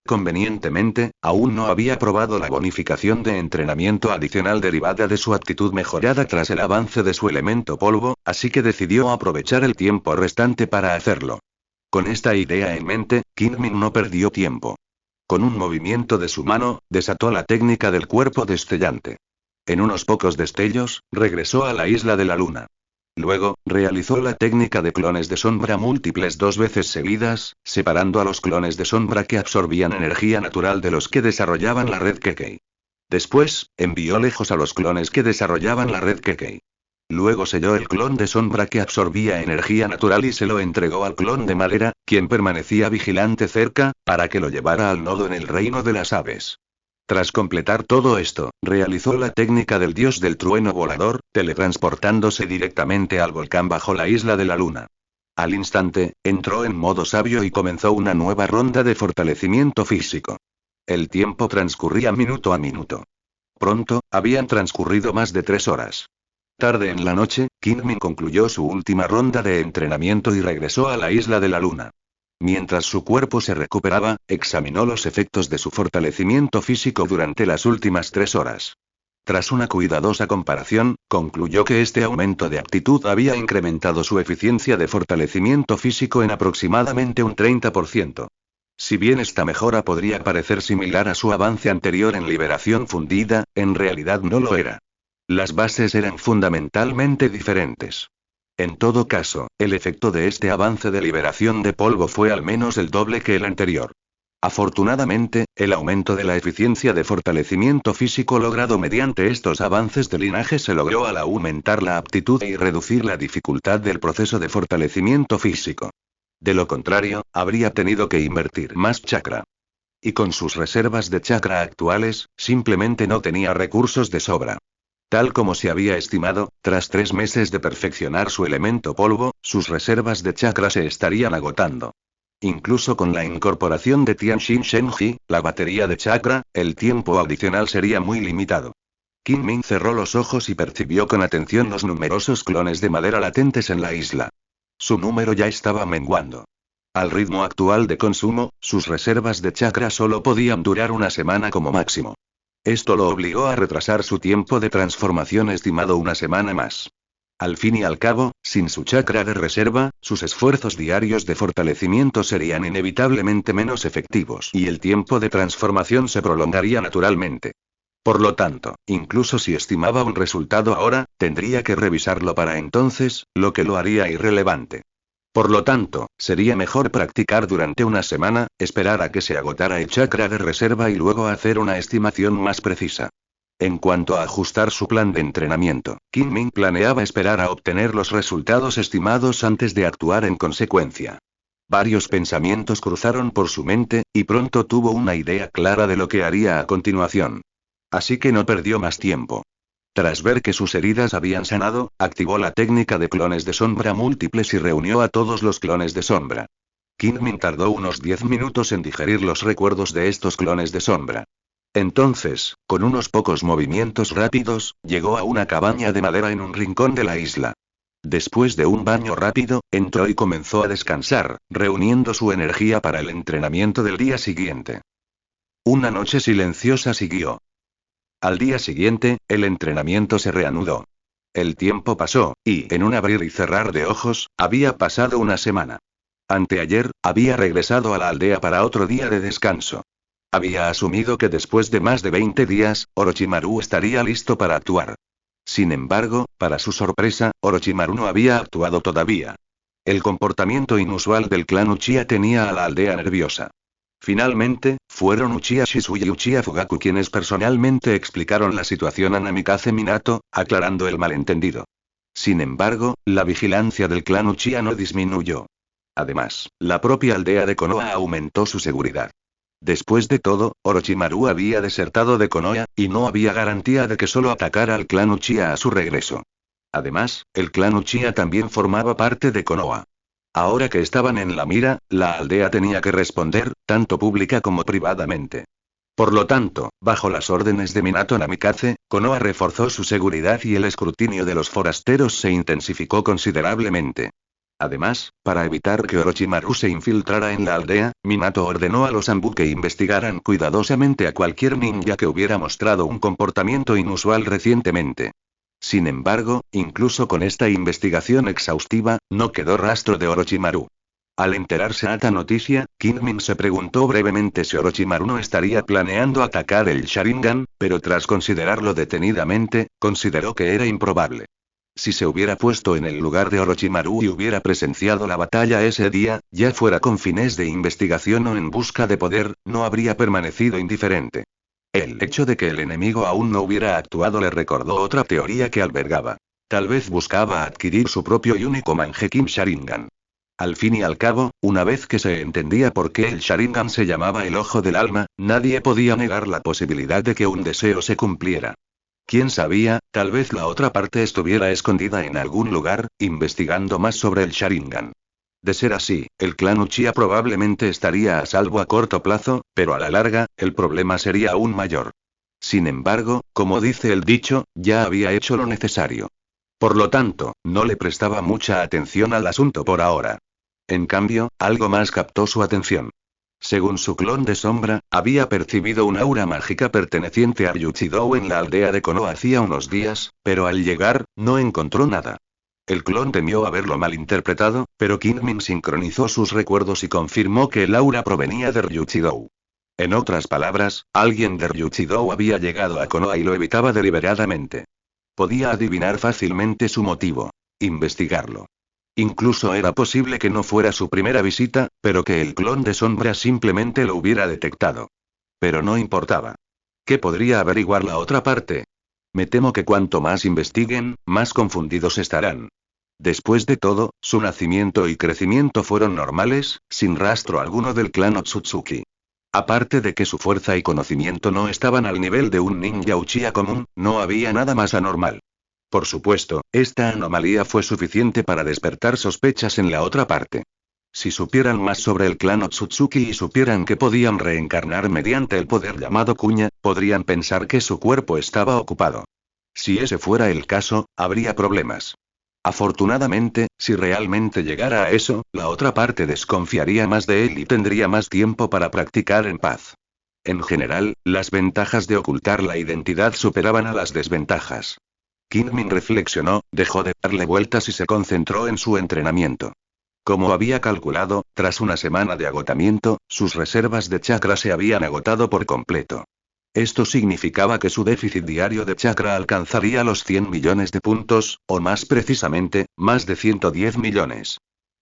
Convenientemente, aún no había probado la bonificación de entrenamiento adicional derivada de su actitud mejorada tras el avance de su elemento polvo, así que decidió aprovechar el tiempo restante para hacerlo. Con esta idea en mente, Kingmin no perdió tiempo. Con un movimiento de su mano, desató la técnica del cuerpo destellante. En unos pocos destellos, regresó a la isla de la luna. Luego, realizó la técnica de clones de sombra múltiples 2 veces seguidas, separando a los clones de sombra que absorbían energía natural de los que desarrollaban la red Kekkei. Después, envió lejos a los clones que desarrollaban la red Kekkei. Luego selló el clon de sombra que absorbía energía natural y se lo entregó al clon de madera, quien permanecía vigilante cerca, para que lo llevara al nodo en el reino de las aves. Tras completar todo esto, realizó la técnica del dios del trueno volador, teletransportándose directamente al volcán bajo la isla de la luna. Al instante, entró en modo sabio y comenzó una nueva ronda de fortalecimiento físico. El tiempo transcurría minuto a minuto. Pronto, habían transcurrido más de 3 horas. Tarde en la noche, Kingmin concluyó su última ronda de entrenamiento y regresó a la isla de la luna. Mientras su cuerpo se recuperaba, examinó los efectos de su fortalecimiento físico durante las últimas 3 horas. Tras una cuidadosa comparación, concluyó que este aumento de aptitud había incrementado su eficiencia de fortalecimiento físico en aproximadamente un 30%. Si bien esta mejora podría parecer similar a su avance anterior en liberación fundida, en realidad no lo era. Las bases eran fundamentalmente diferentes. En todo caso, el efecto de este avance de liberación de polvo fue al menos el doble que el anterior. Afortunadamente, el aumento de la eficiencia de fortalecimiento físico logrado mediante estos avances de linaje se logró al aumentar la aptitud y reducir la dificultad del proceso de fortalecimiento físico. De lo contrario, habría tenido que invertir más chakra. Y con sus reservas de chakra actuales, simplemente no tenía recursos de sobra. Tal como se había estimado, tras 3 meses de perfeccionar su elemento polvo, sus reservas de chakra se estarían agotando. Incluso con la incorporación de Tianxin Shenji, la batería de chakra, el tiempo adicional sería muy limitado. Qin Min cerró los ojos y percibió con atención los numerosos clones de madera latentes en la isla. Su número ya estaba menguando. Al ritmo actual de consumo, sus reservas de chakra solo podían durar una semana como máximo. Esto lo obligó a retrasar su tiempo de transformación estimado una semana más. Al fin y al cabo, sin su chakra de reserva, sus esfuerzos diarios de fortalecimiento serían inevitablemente menos efectivos y el tiempo de transformación se prolongaría naturalmente. Por lo tanto, incluso si estimaba un resultado ahora, tendría que revisarlo para entonces, lo que lo haría irrelevante. Por lo tanto, sería mejor practicar durante una semana, esperar a que se agotara el chakra de reserva y luego hacer una estimación más precisa. En cuanto a ajustar su plan de entrenamiento, Qin Min planeaba esperar a obtener los resultados estimados antes de actuar en consecuencia. Varios pensamientos cruzaron por su mente, y pronto tuvo una idea clara de lo que haría a continuación. Así que no perdió más tiempo. Tras ver que sus heridas habían sanado, activó la técnica de clones de sombra múltiples y reunió a todos los clones de sombra. Qin Min tardó unos 10 minutos en digerir los recuerdos de estos clones de sombra. Entonces, con unos pocos movimientos rápidos, llegó a una cabaña de madera en un rincón de la isla. Después de un baño rápido, entró y comenzó a descansar, reuniendo su energía para el entrenamiento del día siguiente. Una noche silenciosa siguió. Al día siguiente, el entrenamiento se reanudó. El tiempo pasó, y, en un abrir y cerrar de ojos, había pasado una semana. Anteayer, había regresado a la aldea para otro día de descanso. Había asumido que después de más de 20 días, Orochimaru estaría listo para actuar. Sin embargo, para su sorpresa, Orochimaru no había actuado todavía. El comportamiento inusual del clan Uchiha tenía a la aldea nerviosa. Finalmente, fueron Uchiha Shisui y Uchiha Fugaku quienes personalmente explicaron la situación a Namikaze Minato, aclarando el malentendido. Sin embargo, la vigilancia del clan Uchiha no disminuyó. Además, la propia aldea de Konoha aumentó su seguridad. Después de todo, Orochimaru había desertado de Konoha, y no había garantía de que solo atacara al clan Uchiha a su regreso. Además, el clan Uchiha también formaba parte de Konoha. Ahora que estaban en la mira, la aldea tenía que responder, tanto pública como privadamente. Por lo tanto, bajo las órdenes de Minato Namikaze, Konoha reforzó su seguridad y el escrutinio de los forasteros se intensificó considerablemente. Además, para evitar que Orochimaru se infiltrara en la aldea, Minato ordenó a los Anbu que investigaran cuidadosamente a cualquier ninja que hubiera mostrado un comportamiento inusual recientemente. Sin embargo, incluso con esta investigación exhaustiva, no quedó rastro de Orochimaru. Al enterarse de esta noticia, Qin Min se preguntó brevemente si Orochimaru no estaría planeando atacar el Sharingan, pero tras considerarlo detenidamente, consideró que era improbable. Si se hubiera puesto en el lugar de Orochimaru y hubiera presenciado la batalla ese día, ya fuera con fines de investigación o en busca de poder, no habría permanecido indiferente. El hecho de que el enemigo aún no hubiera actuado le recordó otra teoría que albergaba. Tal vez buscaba adquirir su propio y único Mangekyou Sharingan. Al fin y al cabo, una vez que se entendía por qué el Sharingan se llamaba el Ojo del Alma, nadie podía negar la posibilidad de que un deseo se cumpliera. Quién sabía, tal vez la otra parte estuviera escondida en algún lugar, investigando más sobre el Sharingan. De ser así, el clan Uchiha probablemente estaría a salvo a corto plazo, pero a la larga, el problema sería aún mayor. Sin embargo, como dice el dicho, ya había hecho lo necesario. Por lo tanto, no le prestaba mucha atención al asunto por ahora. En cambio, algo más captó su atención. Según su clon de sombra, había percibido un aura mágica perteneciente a Ryuchidou en la aldea de Konoha hacía unos días, pero al llegar, no encontró nada. El clon temió haberlo malinterpretado, pero Qin Min sincronizó sus recuerdos y confirmó que el aura provenía de Ryuchidou. En otras palabras, alguien de Ryuchidou había llegado a Konoha y lo evitaba deliberadamente. Podía adivinar fácilmente su motivo. Investigarlo. Incluso era posible que no fuera su primera visita, pero que el clon de sombra simplemente lo hubiera detectado. Pero no importaba. ¿Qué podría averiguar la otra parte? Me temo que cuanto más investiguen, más confundidos estarán. Después de todo, su nacimiento y crecimiento fueron normales, sin rastro alguno del clan Otsutsuki. Aparte de que su fuerza y conocimiento no estaban al nivel de un ninja Uchiha común, no había nada más anormal. Por supuesto, esta anomalía fue suficiente para despertar sospechas en la otra parte. Si supieran más sobre el clan Otsutsuki y supieran que podían reencarnar mediante el poder llamado Kuña, podrían pensar que su cuerpo estaba ocupado. Si ese fuera el caso, habría problemas. Afortunadamente, si realmente llegara a eso, la otra parte desconfiaría más de él y tendría más tiempo para practicar en paz. En general, las ventajas de ocultar la identidad superaban a las desventajas. Kingmin reflexionó, dejó de darle vueltas y se concentró en su entrenamiento. Como había calculado, tras una semana de agotamiento, sus reservas de chakra se habían agotado por completo. Esto significaba que su déficit diario de chakra alcanzaría los 100 millones de puntos, o más precisamente, más de 110 millones.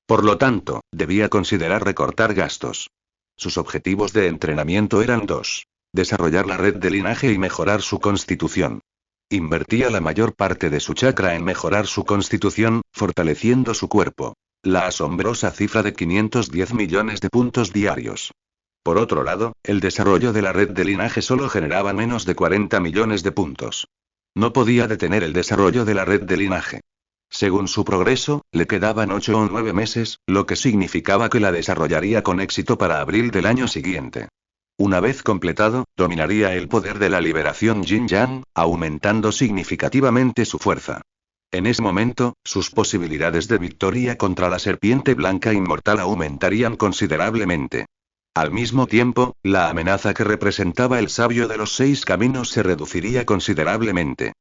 Por lo tanto, debía considerar recortar gastos. Sus objetivos de entrenamiento eran dos: desarrollar la red de linaje y mejorar su constitución. Invertía la mayor parte de su chakra en mejorar su constitución, fortaleciendo su cuerpo. La asombrosa cifra de 510 millones de puntos diarios. Por otro lado, el desarrollo de la red de linaje solo generaba menos de 40 millones de puntos. No podía detener el desarrollo de la red de linaje. Según su progreso, le quedaban 8 o 9 meses, lo que significaba que la desarrollaría con éxito para abril del año siguiente. Una vez completado, dominaría el poder de la liberación Yin-Yang, aumentando significativamente su fuerza. En ese momento, sus posibilidades de victoria contra la serpiente blanca inmortal aumentarían considerablemente. Al mismo tiempo, la amenaza que representaba el sabio de los 6 caminos se reduciría considerablemente.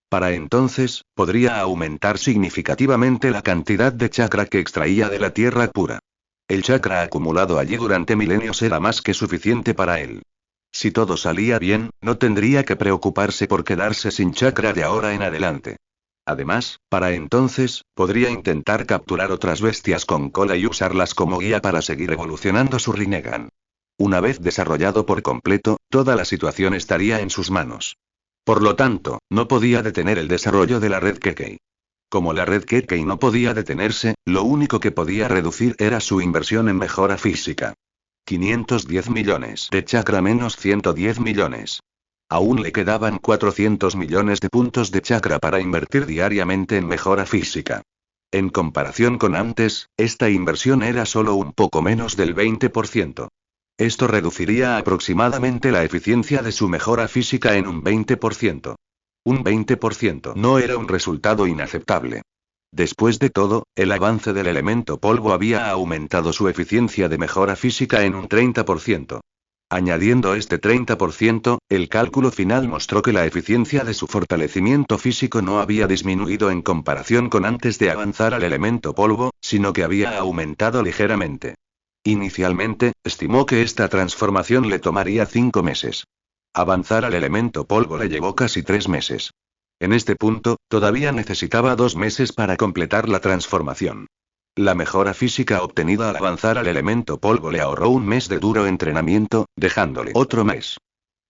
Para entonces, podría aumentar significativamente la cantidad de chakra que extraía de la tierra pura. El chakra acumulado allí durante milenios era más que suficiente para él. Si todo salía bien, no tendría que preocuparse por quedarse sin chakra de ahora en adelante. Además, para entonces, podría intentar capturar otras bestias con cola y usarlas como guía para seguir evolucionando su Rinnegan. Una vez desarrollado por completo, toda la situación estaría en sus manos. Por lo tanto, no podía detener el desarrollo de la red Kekkei. Como la red Kekkei no podía detenerse, lo único que podía reducir era su inversión en mejora física. 510 millones de chakra menos 110 millones. Aún le quedaban 400 millones de puntos de chakra para invertir diariamente en mejora física. En comparación con antes, esta inversión era solo un poco menos del 20%. Esto reduciría aproximadamente la eficiencia de su mejora física en un 20%. Un 20% no era un resultado inaceptable. Después de todo, el avance del elemento polvo había aumentado su eficiencia de mejora física en un 30%. Añadiendo este 30%, el cálculo final mostró que la eficiencia de su fortalecimiento físico no había disminuido en comparación con antes de avanzar al elemento polvo, sino que había aumentado ligeramente. Inicialmente, estimó que esta transformación le tomaría 5 meses. Avanzar al elemento polvo le llevó casi 3 meses. En este punto, todavía necesitaba 2 meses para completar la transformación. La mejora física obtenida al avanzar al elemento polvo le ahorró un mes de duro entrenamiento, dejándole otro mes.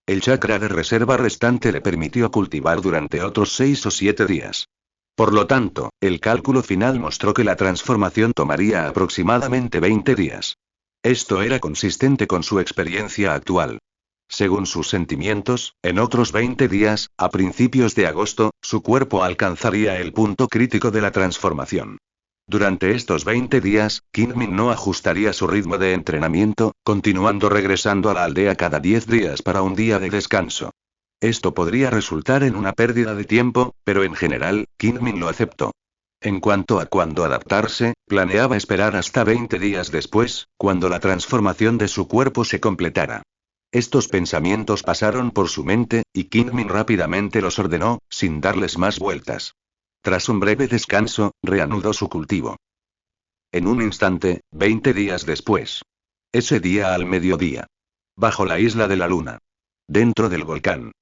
El chakra de reserva restante le permitió cultivar durante otros 6 o 7 días. Por lo tanto, el cálculo final mostró que la transformación tomaría aproximadamente 20 días. Esto era consistente con su experiencia actual. Según sus sentimientos, en otros 20 días, a principios de agosto, su cuerpo alcanzaría el punto crítico de la transformación. Durante estos 20 días, Kingmin no ajustaría su ritmo de entrenamiento, continuando regresando a la aldea cada 10 días para un día de descanso. Esto podría resultar en una pérdida de tiempo, pero en general, Kingmin lo aceptó. En cuanto a cuándo adaptarse, planeaba esperar hasta 20 días después, cuando la transformación de su cuerpo se completara. Estos pensamientos pasaron por su mente, y Kingmin rápidamente los ordenó, sin darles más vueltas. Tras un breve descanso, reanudó su cultivo. En un instante, 20 días después. Ese día al mediodía. Bajo la isla de la luna. Dentro del volcán.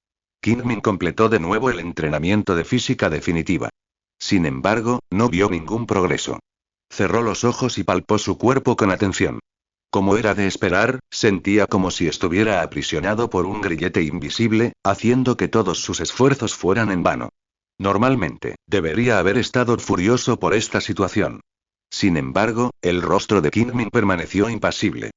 Kingmin completó de nuevo el entrenamiento de física definitiva. Sin embargo, no vio ningún progreso. Cerró los ojos y palpó su cuerpo con atención. Como era de esperar, sentía como si estuviera aprisionado por un grillete invisible, haciendo que todos sus esfuerzos fueran en vano. Normalmente, debería haber estado furioso por esta situación. Sin embargo, el rostro de Kingmin permaneció impasible.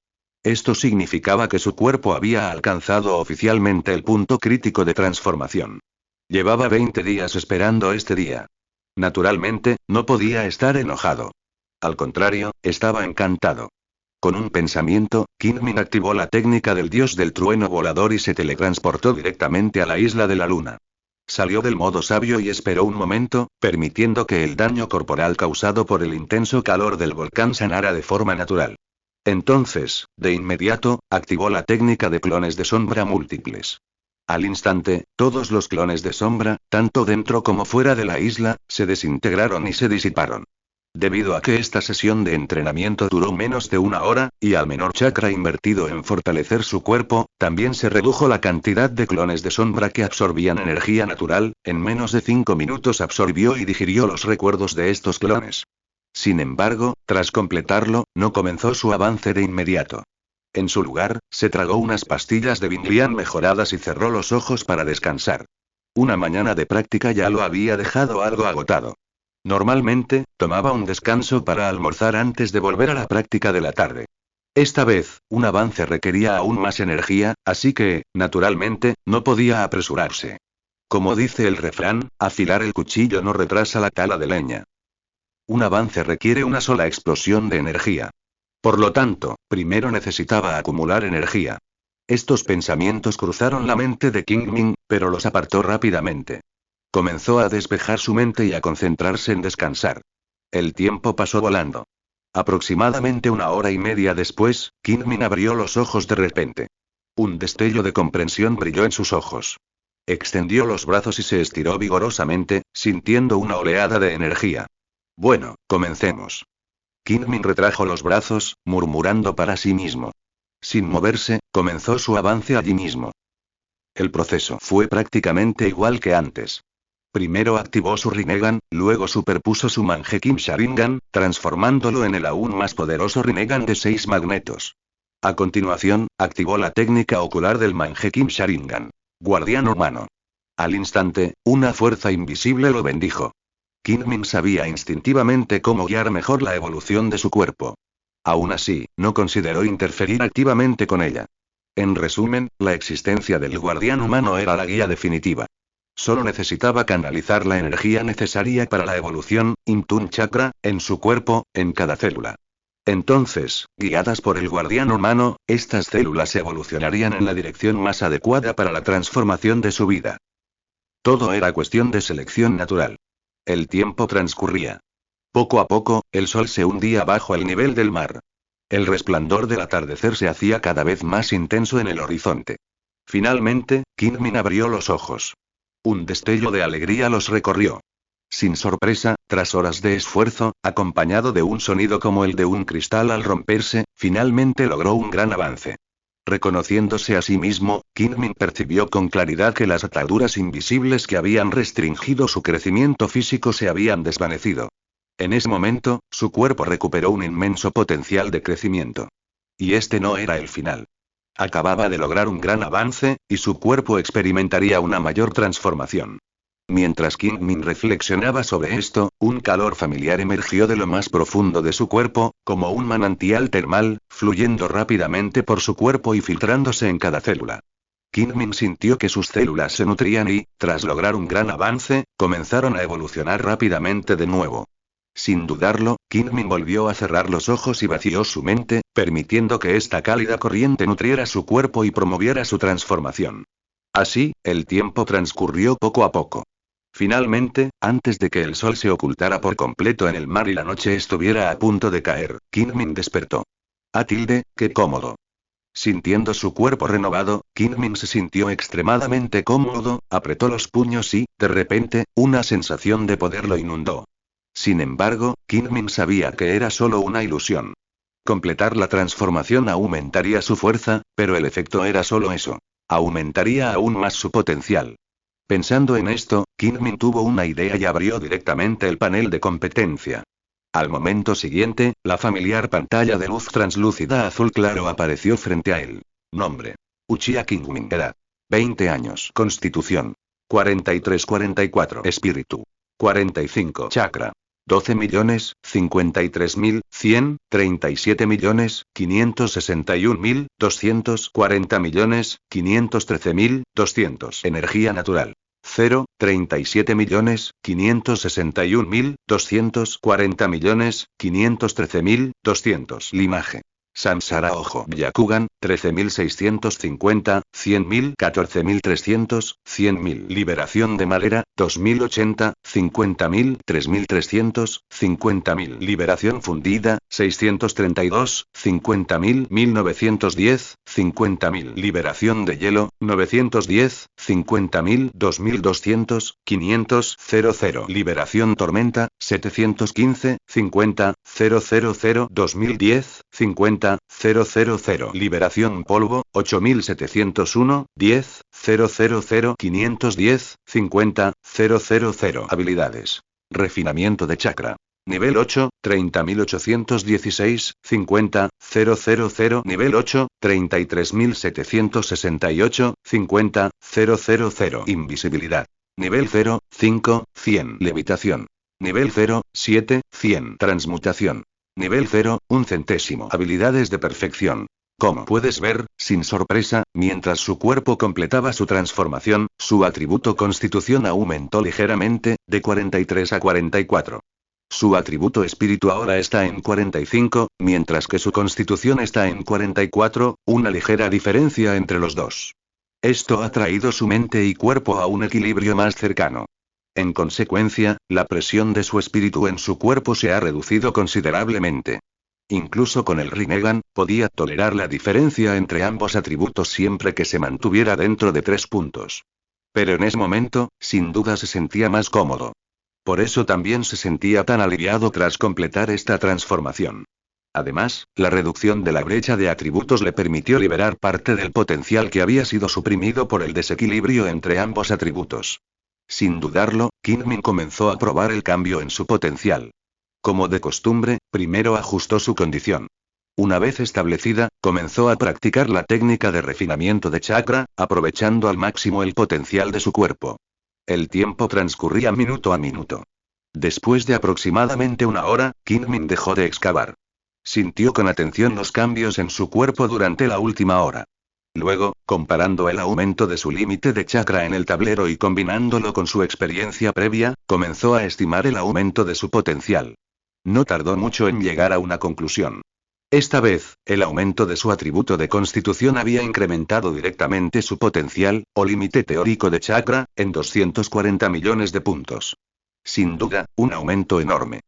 Esto significaba que su cuerpo había alcanzado oficialmente el punto crítico de transformación. Llevaba 20 días esperando este día. Naturalmente, no podía estar enojado. Al contrario, estaba encantado. Con un pensamiento, Kingmin activó la técnica del dios del trueno volador y se teletransportó directamente a la isla de la luna. Salió del modo sabio y esperó un momento, permitiendo que el daño corporal causado por el intenso calor del volcán sanara de forma natural. Entonces, de inmediato, activó la técnica de clones de sombra múltiples. Al instante, todos los clones de sombra, tanto dentro como fuera de la isla, se desintegraron y se disiparon. Debido a que esta sesión de entrenamiento duró menos de una hora, y al menor chakra invertido en fortalecer su cuerpo, también se redujo la cantidad de clones de sombra que absorbían energía natural, en menos de 5 minutos absorbió y digirió los recuerdos de estos clones. Sin embargo, tras completarlo, no comenzó su avance de inmediato. En su lugar, se tragó unas pastillas de Vinlian mejoradas y cerró los ojos para descansar. Una mañana de práctica ya lo había dejado algo agotado. Normalmente, tomaba un descanso para almorzar antes de volver a la práctica de la tarde. Esta vez, un avance requería aún más energía, así que, naturalmente, no podía apresurarse. Como dice el refrán, afilar el cuchillo no retrasa la tala de leña. Un avance requiere una sola explosión de energía. Por lo tanto, primero necesitaba acumular energía. Estos pensamientos cruzaron la mente de Kingmin, pero los apartó rápidamente. Comenzó a despejar su mente y a concentrarse en descansar. El tiempo pasó volando. Aproximadamente una hora y media después, Kingmin abrió los ojos de repente. Un destello de comprensión brilló en sus ojos. Extendió los brazos y se estiró vigorosamente, sintiendo una oleada de energía. Bueno, comencemos. Kingmin retrajo los brazos, murmurando para sí mismo. Sin moverse, comenzó su avance allí mismo. El proceso fue prácticamente igual que antes. Primero activó su Rinnegan, luego superpuso su Mangekyou Sharingan, transformándolo en el aún más poderoso Rinnegan de 6 magnetos. A continuación, activó la técnica ocular del Mangekyou Sharingan. Guardián humano. Al instante, una fuerza invisible lo bendijo. Kingmin sabía instintivamente cómo guiar mejor la evolución de su cuerpo. Aún así, no consideró interferir activamente con ella. En resumen, la existencia del guardián humano era la guía definitiva. Solo necesitaba canalizar la energía necesaria para la evolución, Intun Chakra, en su cuerpo, en cada célula. Entonces, guiadas por el guardián humano, estas células evolucionarían en la dirección más adecuada para la transformación de su vida. Todo era cuestión de selección natural. El tiempo transcurría. Poco a poco, el sol se hundía bajo el nivel del mar. El resplandor del atardecer se hacía cada vez más intenso en el horizonte. Finalmente, Kingmin abrió los ojos. Un destello de alegría los recorrió. Sin sorpresa, tras horas de esfuerzo, acompañado de un sonido como el de un cristal al romperse, finalmente logró un gran avance. Reconociéndose a sí mismo, Kingmin percibió con claridad que las ataduras invisibles que habían restringido su crecimiento físico se habían desvanecido. En ese momento, su cuerpo recuperó un inmenso potencial de crecimiento. Y este no era el final. Acababa de lograr un gran avance, y su cuerpo experimentaría una mayor transformación. Mientras Kingmin reflexionaba sobre esto, un calor familiar emergió de lo más profundo de su cuerpo, como un manantial termal, fluyendo rápidamente por su cuerpo y filtrándose en cada célula. Kingmin sintió que sus células se nutrían y, tras lograr un gran avance, comenzaron a evolucionar rápidamente de nuevo. Sin dudarlo, Kingmin volvió a cerrar los ojos y vació su mente, permitiendo que esta cálida corriente nutriera su cuerpo y promoviera su transformación. Así, el tiempo transcurrió poco a poco. Finalmente, antes de que el sol se ocultara por completo en el mar y la noche estuviera a punto de caer, Kingmin despertó. Qué cómodo. Sintiendo su cuerpo renovado, Kingmin se sintió extremadamente cómodo, apretó los puños y, de repente, una sensación de poder lo inundó. Sin embargo, Kingmin sabía que era solo una ilusión. Completar la transformación aumentaría su fuerza, pero el efecto era solo eso. Aumentaría aún más su potencial. Pensando en esto, Kingmin tuvo una idea y abrió directamente el panel de competencia. Al momento siguiente, la familiar pantalla de luz translúcida azul claro apareció frente a él. Nombre: Uchiha Kingmin. Edad: 20 años. Constitución: 43-44. Espíritu: 45. Chakra: 12.053.100, 37.561.200, 40.513.200. Energía natural: 0, 37.561.200, 40.513.200. Limaje: Samsara Ojo Byakugan, 13.650, 100.000, 14.300, 100.000. Liberación de Madera, 2080, 50.000, 3.300, 50.000. Liberación Fundida, 632, 50.000, 1910, 50.000. Liberación de Hielo, 910, 50.000, 2.200, 500, 00. Liberación Tormenta, 715, 50, 000, 2010, 50, 000. Liberación Polvo, 8701, 10, 000, 510, 50, 000. Habilidades. Refinamiento de chakra. Nivel 8, 30.816, 50, 000. Nivel 8, 33.768, 50, 000. Invisibilidad. Nivel 0, 5, 100. Levitación. Nivel 0, 7, 100. Transmutación. Nivel 0, 1 centésimo. Habilidades de perfección. Como puedes ver, sin sorpresa, mientras su cuerpo completaba su transformación, su atributo Constitución aumentó ligeramente, de 43 a 44. Su atributo espíritu ahora está en 45, mientras que su Constitución está en 44, una ligera diferencia entre los dos. Esto ha traído su mente y cuerpo a un equilibrio más cercano. En consecuencia, la presión de su espíritu en su cuerpo se ha reducido considerablemente. Incluso con el Rinnegan, podía tolerar la diferencia entre ambos atributos siempre que se mantuviera dentro de 3 puntos. Pero en ese momento, sin duda se sentía más cómodo. Por eso también se sentía tan aliviado tras completar esta transformación. Además, la reducción de la brecha de atributos le permitió liberar parte del potencial que había sido suprimido por el desequilibrio entre ambos atributos. Sin dudarlo, Kingmin comenzó a probar el cambio en su potencial. Como de costumbre, primero ajustó su condición. Una vez establecida, comenzó a practicar la técnica de refinamiento de chakra, aprovechando al máximo el potencial de su cuerpo. El tiempo transcurría minuto a minuto. Después de aproximadamente una hora, Kingmin dejó de excavar. Sintió con atención los cambios en su cuerpo durante la última hora. Luego, comparando el aumento de su límite de chakra en el tablero y combinándolo con su experiencia previa, comenzó a estimar el aumento de su potencial. No tardó mucho en llegar a una conclusión. Esta vez, el aumento de su atributo de constitución había incrementado directamente su potencial, o límite teórico de chakra, en 240 millones de puntos. Sin duda, un aumento enorme.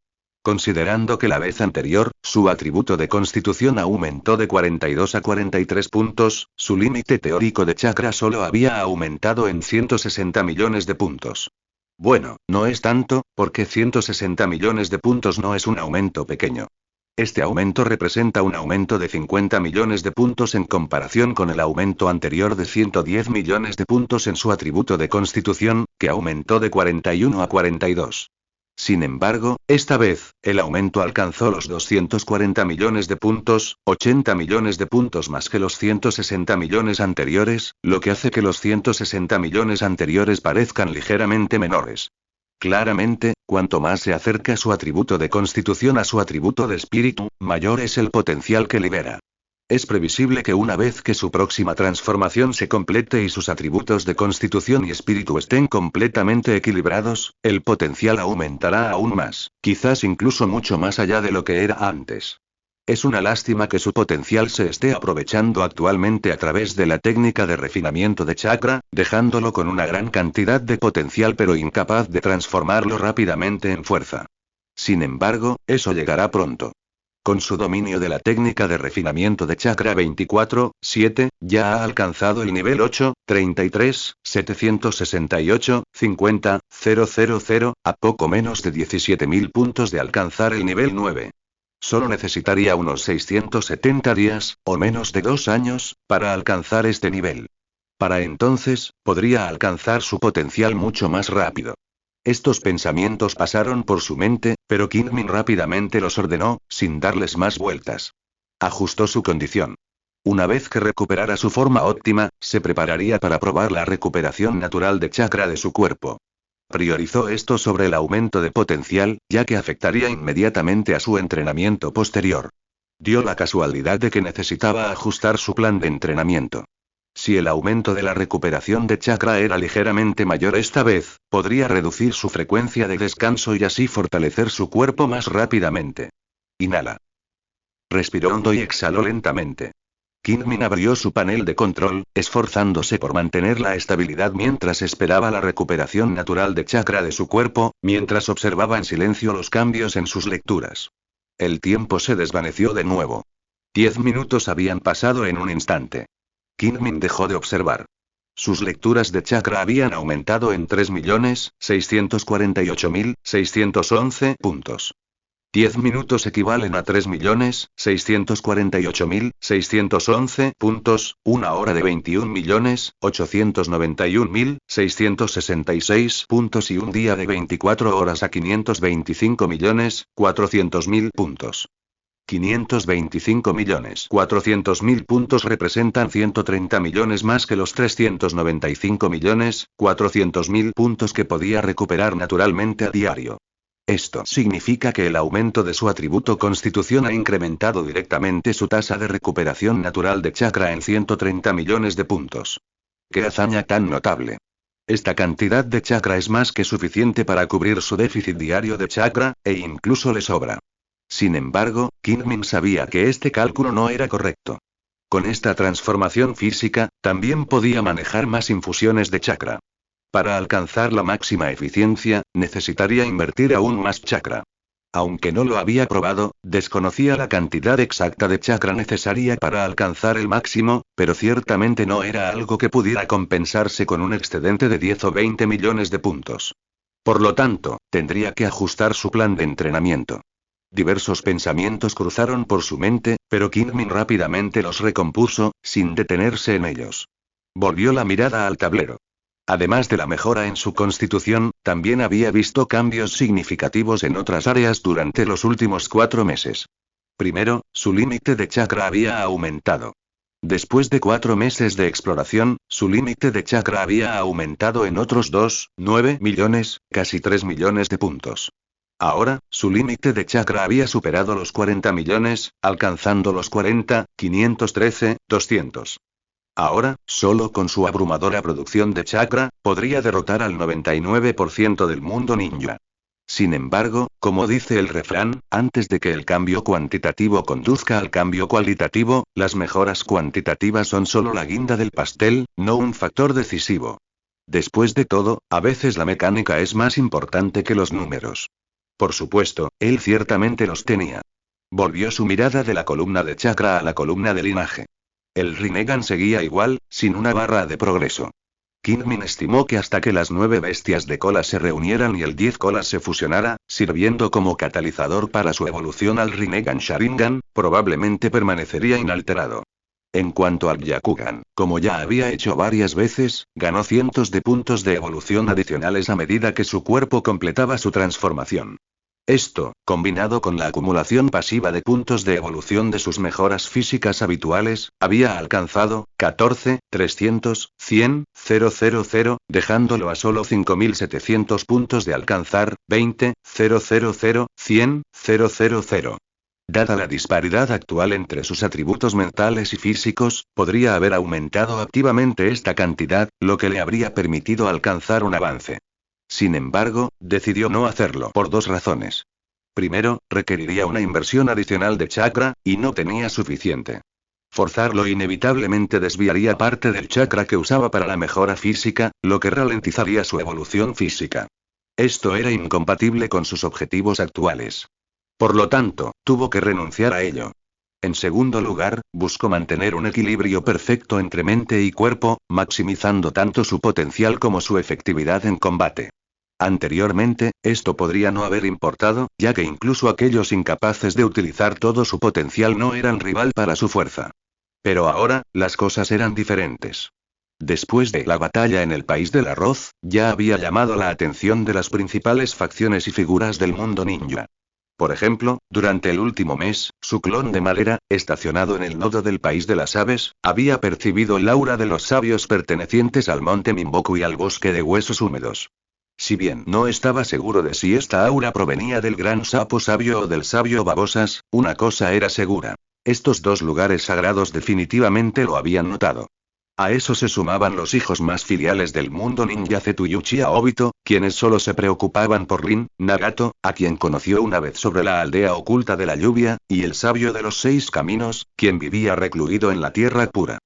Considerando que la vez anterior, su atributo de constitución aumentó de 42 a 43 puntos, su límite teórico de chakra solo había aumentado en 160 millones de puntos. Bueno, no es tanto, porque 160 millones de puntos no es un aumento pequeño. Este aumento representa un aumento de 50 millones de puntos en comparación con el aumento anterior de 110 millones de puntos en su atributo de constitución, que aumentó de 41 a 42. Sin embargo, esta vez, el aumento alcanzó los 240 millones de puntos, 80 millones de puntos más que los 160 millones anteriores, lo que hace que los 160 millones anteriores parezcan ligeramente menores. Claramente, cuanto más se acerca su atributo de constitución a su atributo de espíritu, mayor es el potencial que libera. Es previsible que una vez que su próxima transformación se complete y sus atributos de constitución y espíritu estén completamente equilibrados, el potencial aumentará aún más, quizás incluso mucho más allá de lo que era antes. Es una lástima que su potencial se esté aprovechando actualmente a través de la técnica de refinamiento de chakra, dejándolo con una gran cantidad de potencial pero incapaz de transformarlo rápidamente en fuerza. Sin embargo, eso llegará pronto. Con su dominio de la técnica de refinamiento de chakra 24/7, ya ha alcanzado el nivel 8, 33, 768, 50, 000, a poco menos de 17.000 puntos de alcanzar el nivel 9. Solo necesitaría unos 670 días, o menos de 2 años, para alcanzar este nivel. Para entonces, podría alcanzar su potencial mucho más rápido. Estos pensamientos pasaron por su mente, pero Kingmin rápidamente los ordenó, sin darles más vueltas. Ajustó su condición. Una vez que recuperara su forma óptima, se prepararía para probar la recuperación natural de chakra de su cuerpo. Priorizó esto sobre el aumento de potencial, ya que afectaría inmediatamente a su entrenamiento posterior. Dio la casualidad de que necesitaba ajustar su plan de entrenamiento. Si el aumento de la recuperación de chakra era ligeramente mayor esta vez, podría reducir su frecuencia de descanso y así fortalecer su cuerpo más rápidamente. Inhala. Respiró hondo y exhaló lentamente. Kingmin abrió su panel de control, esforzándose por mantener la estabilidad mientras esperaba la recuperación natural de chakra de su cuerpo, mientras observaba en silencio los cambios en sus lecturas. El tiempo se desvaneció de nuevo. 10 minutos habían pasado en un instante. Kingmin dejó de observar. Sus lecturas de chakra habían aumentado en 3.648.611 puntos. 10 minutos equivalen a 3.648.611 puntos, 1 hora de 21.891.666 puntos y un día de 24 horas a 525.400.000 puntos. 525.400.000 puntos representan 130 millones más que los 395.400.000 puntos que podía recuperar naturalmente a diario. Esto significa que el aumento de su atributo Constitución ha incrementado directamente su tasa de recuperación natural de chakra en 130 millones de puntos. ¡Qué hazaña tan notable! Esta cantidad de chakra es más que suficiente para cubrir su déficit diario de chakra, e incluso le sobra. Sin embargo, Kingmin sabía que este cálculo no era correcto. Con esta transformación física, también podía manejar más infusiones de chakra. Para alcanzar la máxima eficiencia, necesitaría invertir aún más chakra. Aunque no lo había probado, desconocía la cantidad exacta de chakra necesaria para alcanzar el máximo, pero ciertamente no era algo que pudiera compensarse con un excedente de 10 o 20 millones de puntos. Por lo tanto, tendría que ajustar su plan de entrenamiento. Diversos pensamientos cruzaron por su mente, pero Kingmin rápidamente los recompuso, sin detenerse en ellos. Volvió la mirada al tablero. Además de la mejora en su constitución, también había visto cambios significativos en otras áreas durante los últimos 4 meses. Primero, su límite de chakra había aumentado. Después de 4 meses de exploración, su límite de chakra había aumentado en otros 2,9 millones, casi 3 millones de puntos. Ahora, su límite de chakra había superado los 40 millones, alcanzando los 40,513,200. Ahora, solo con su abrumadora producción de chakra, podría derrotar al 99% del mundo ninja. Sin embargo, como dice el refrán, antes de que el cambio cuantitativo conduzca al cambio cualitativo, las mejoras cuantitativas son solo la guinda del pastel, no un factor decisivo. Después de todo, a veces la mecánica es más importante que los números. Por supuesto, él ciertamente los tenía. Volvió su mirada de la columna de chakra a la columna de linaje. El Rinnegan seguía igual, sin una barra de progreso. Kingmin estimó que hasta que las 9 bestias de cola se reunieran y el 10 colas se fusionara, sirviendo como catalizador para su evolución al Rinnegan Sharingan, probablemente permanecería inalterado. En cuanto al Byakugan, como ya había hecho varias veces, ganó cientos de puntos de evolución adicionales a medida que su cuerpo completaba su transformación. Esto, combinado con la acumulación pasiva de puntos de evolución de sus mejoras físicas habituales, había alcanzado 14,300,100,000, dejándolo a solo 5.700 puntos de alcanzar 20,000,100,000. Dada la disparidad actual entre sus atributos mentales y físicos, podría haber aumentado activamente esta cantidad, lo que le habría permitido alcanzar un avance. Sin embargo, decidió no hacerlo por 2 razones. Primero, requeriría una inversión adicional de chakra, y no tenía suficiente. Forzarlo inevitablemente desviaría parte del chakra que usaba para la mejora física, lo que ralentizaría su evolución física. Esto era incompatible con sus objetivos actuales. Por lo tanto, tuvo que renunciar a ello. En segundo lugar, buscó mantener un equilibrio perfecto entre mente y cuerpo, maximizando tanto su potencial como su efectividad en combate. Anteriormente, esto podría no haber importado, ya que incluso aquellos incapaces de utilizar todo su potencial no eran rival para su fuerza. Pero ahora, las cosas eran diferentes. Después de la batalla en el País del Arroz, ya había llamado la atención de las principales facciones y figuras del mundo ninja. Por ejemplo, durante el último mes, su clon de madera, estacionado en el nodo del País de las Aves, había percibido el aura de los sabios pertenecientes al monte Mimboku y al bosque de huesos húmedos. Si bien no estaba seguro de si esta aura provenía del gran sapo sabio o del sabio babosas, una cosa era segura. Estos 2 lugares sagrados definitivamente lo habían notado. A eso se sumaban los hijos más filiales del mundo ninja Zeto y Uchiha Obito, quienes solo se preocupaban por Rin, Nagato, a quien conoció una vez sobre la aldea oculta de la lluvia, y el sabio de los 6 caminos, quien vivía recluido en la tierra pura.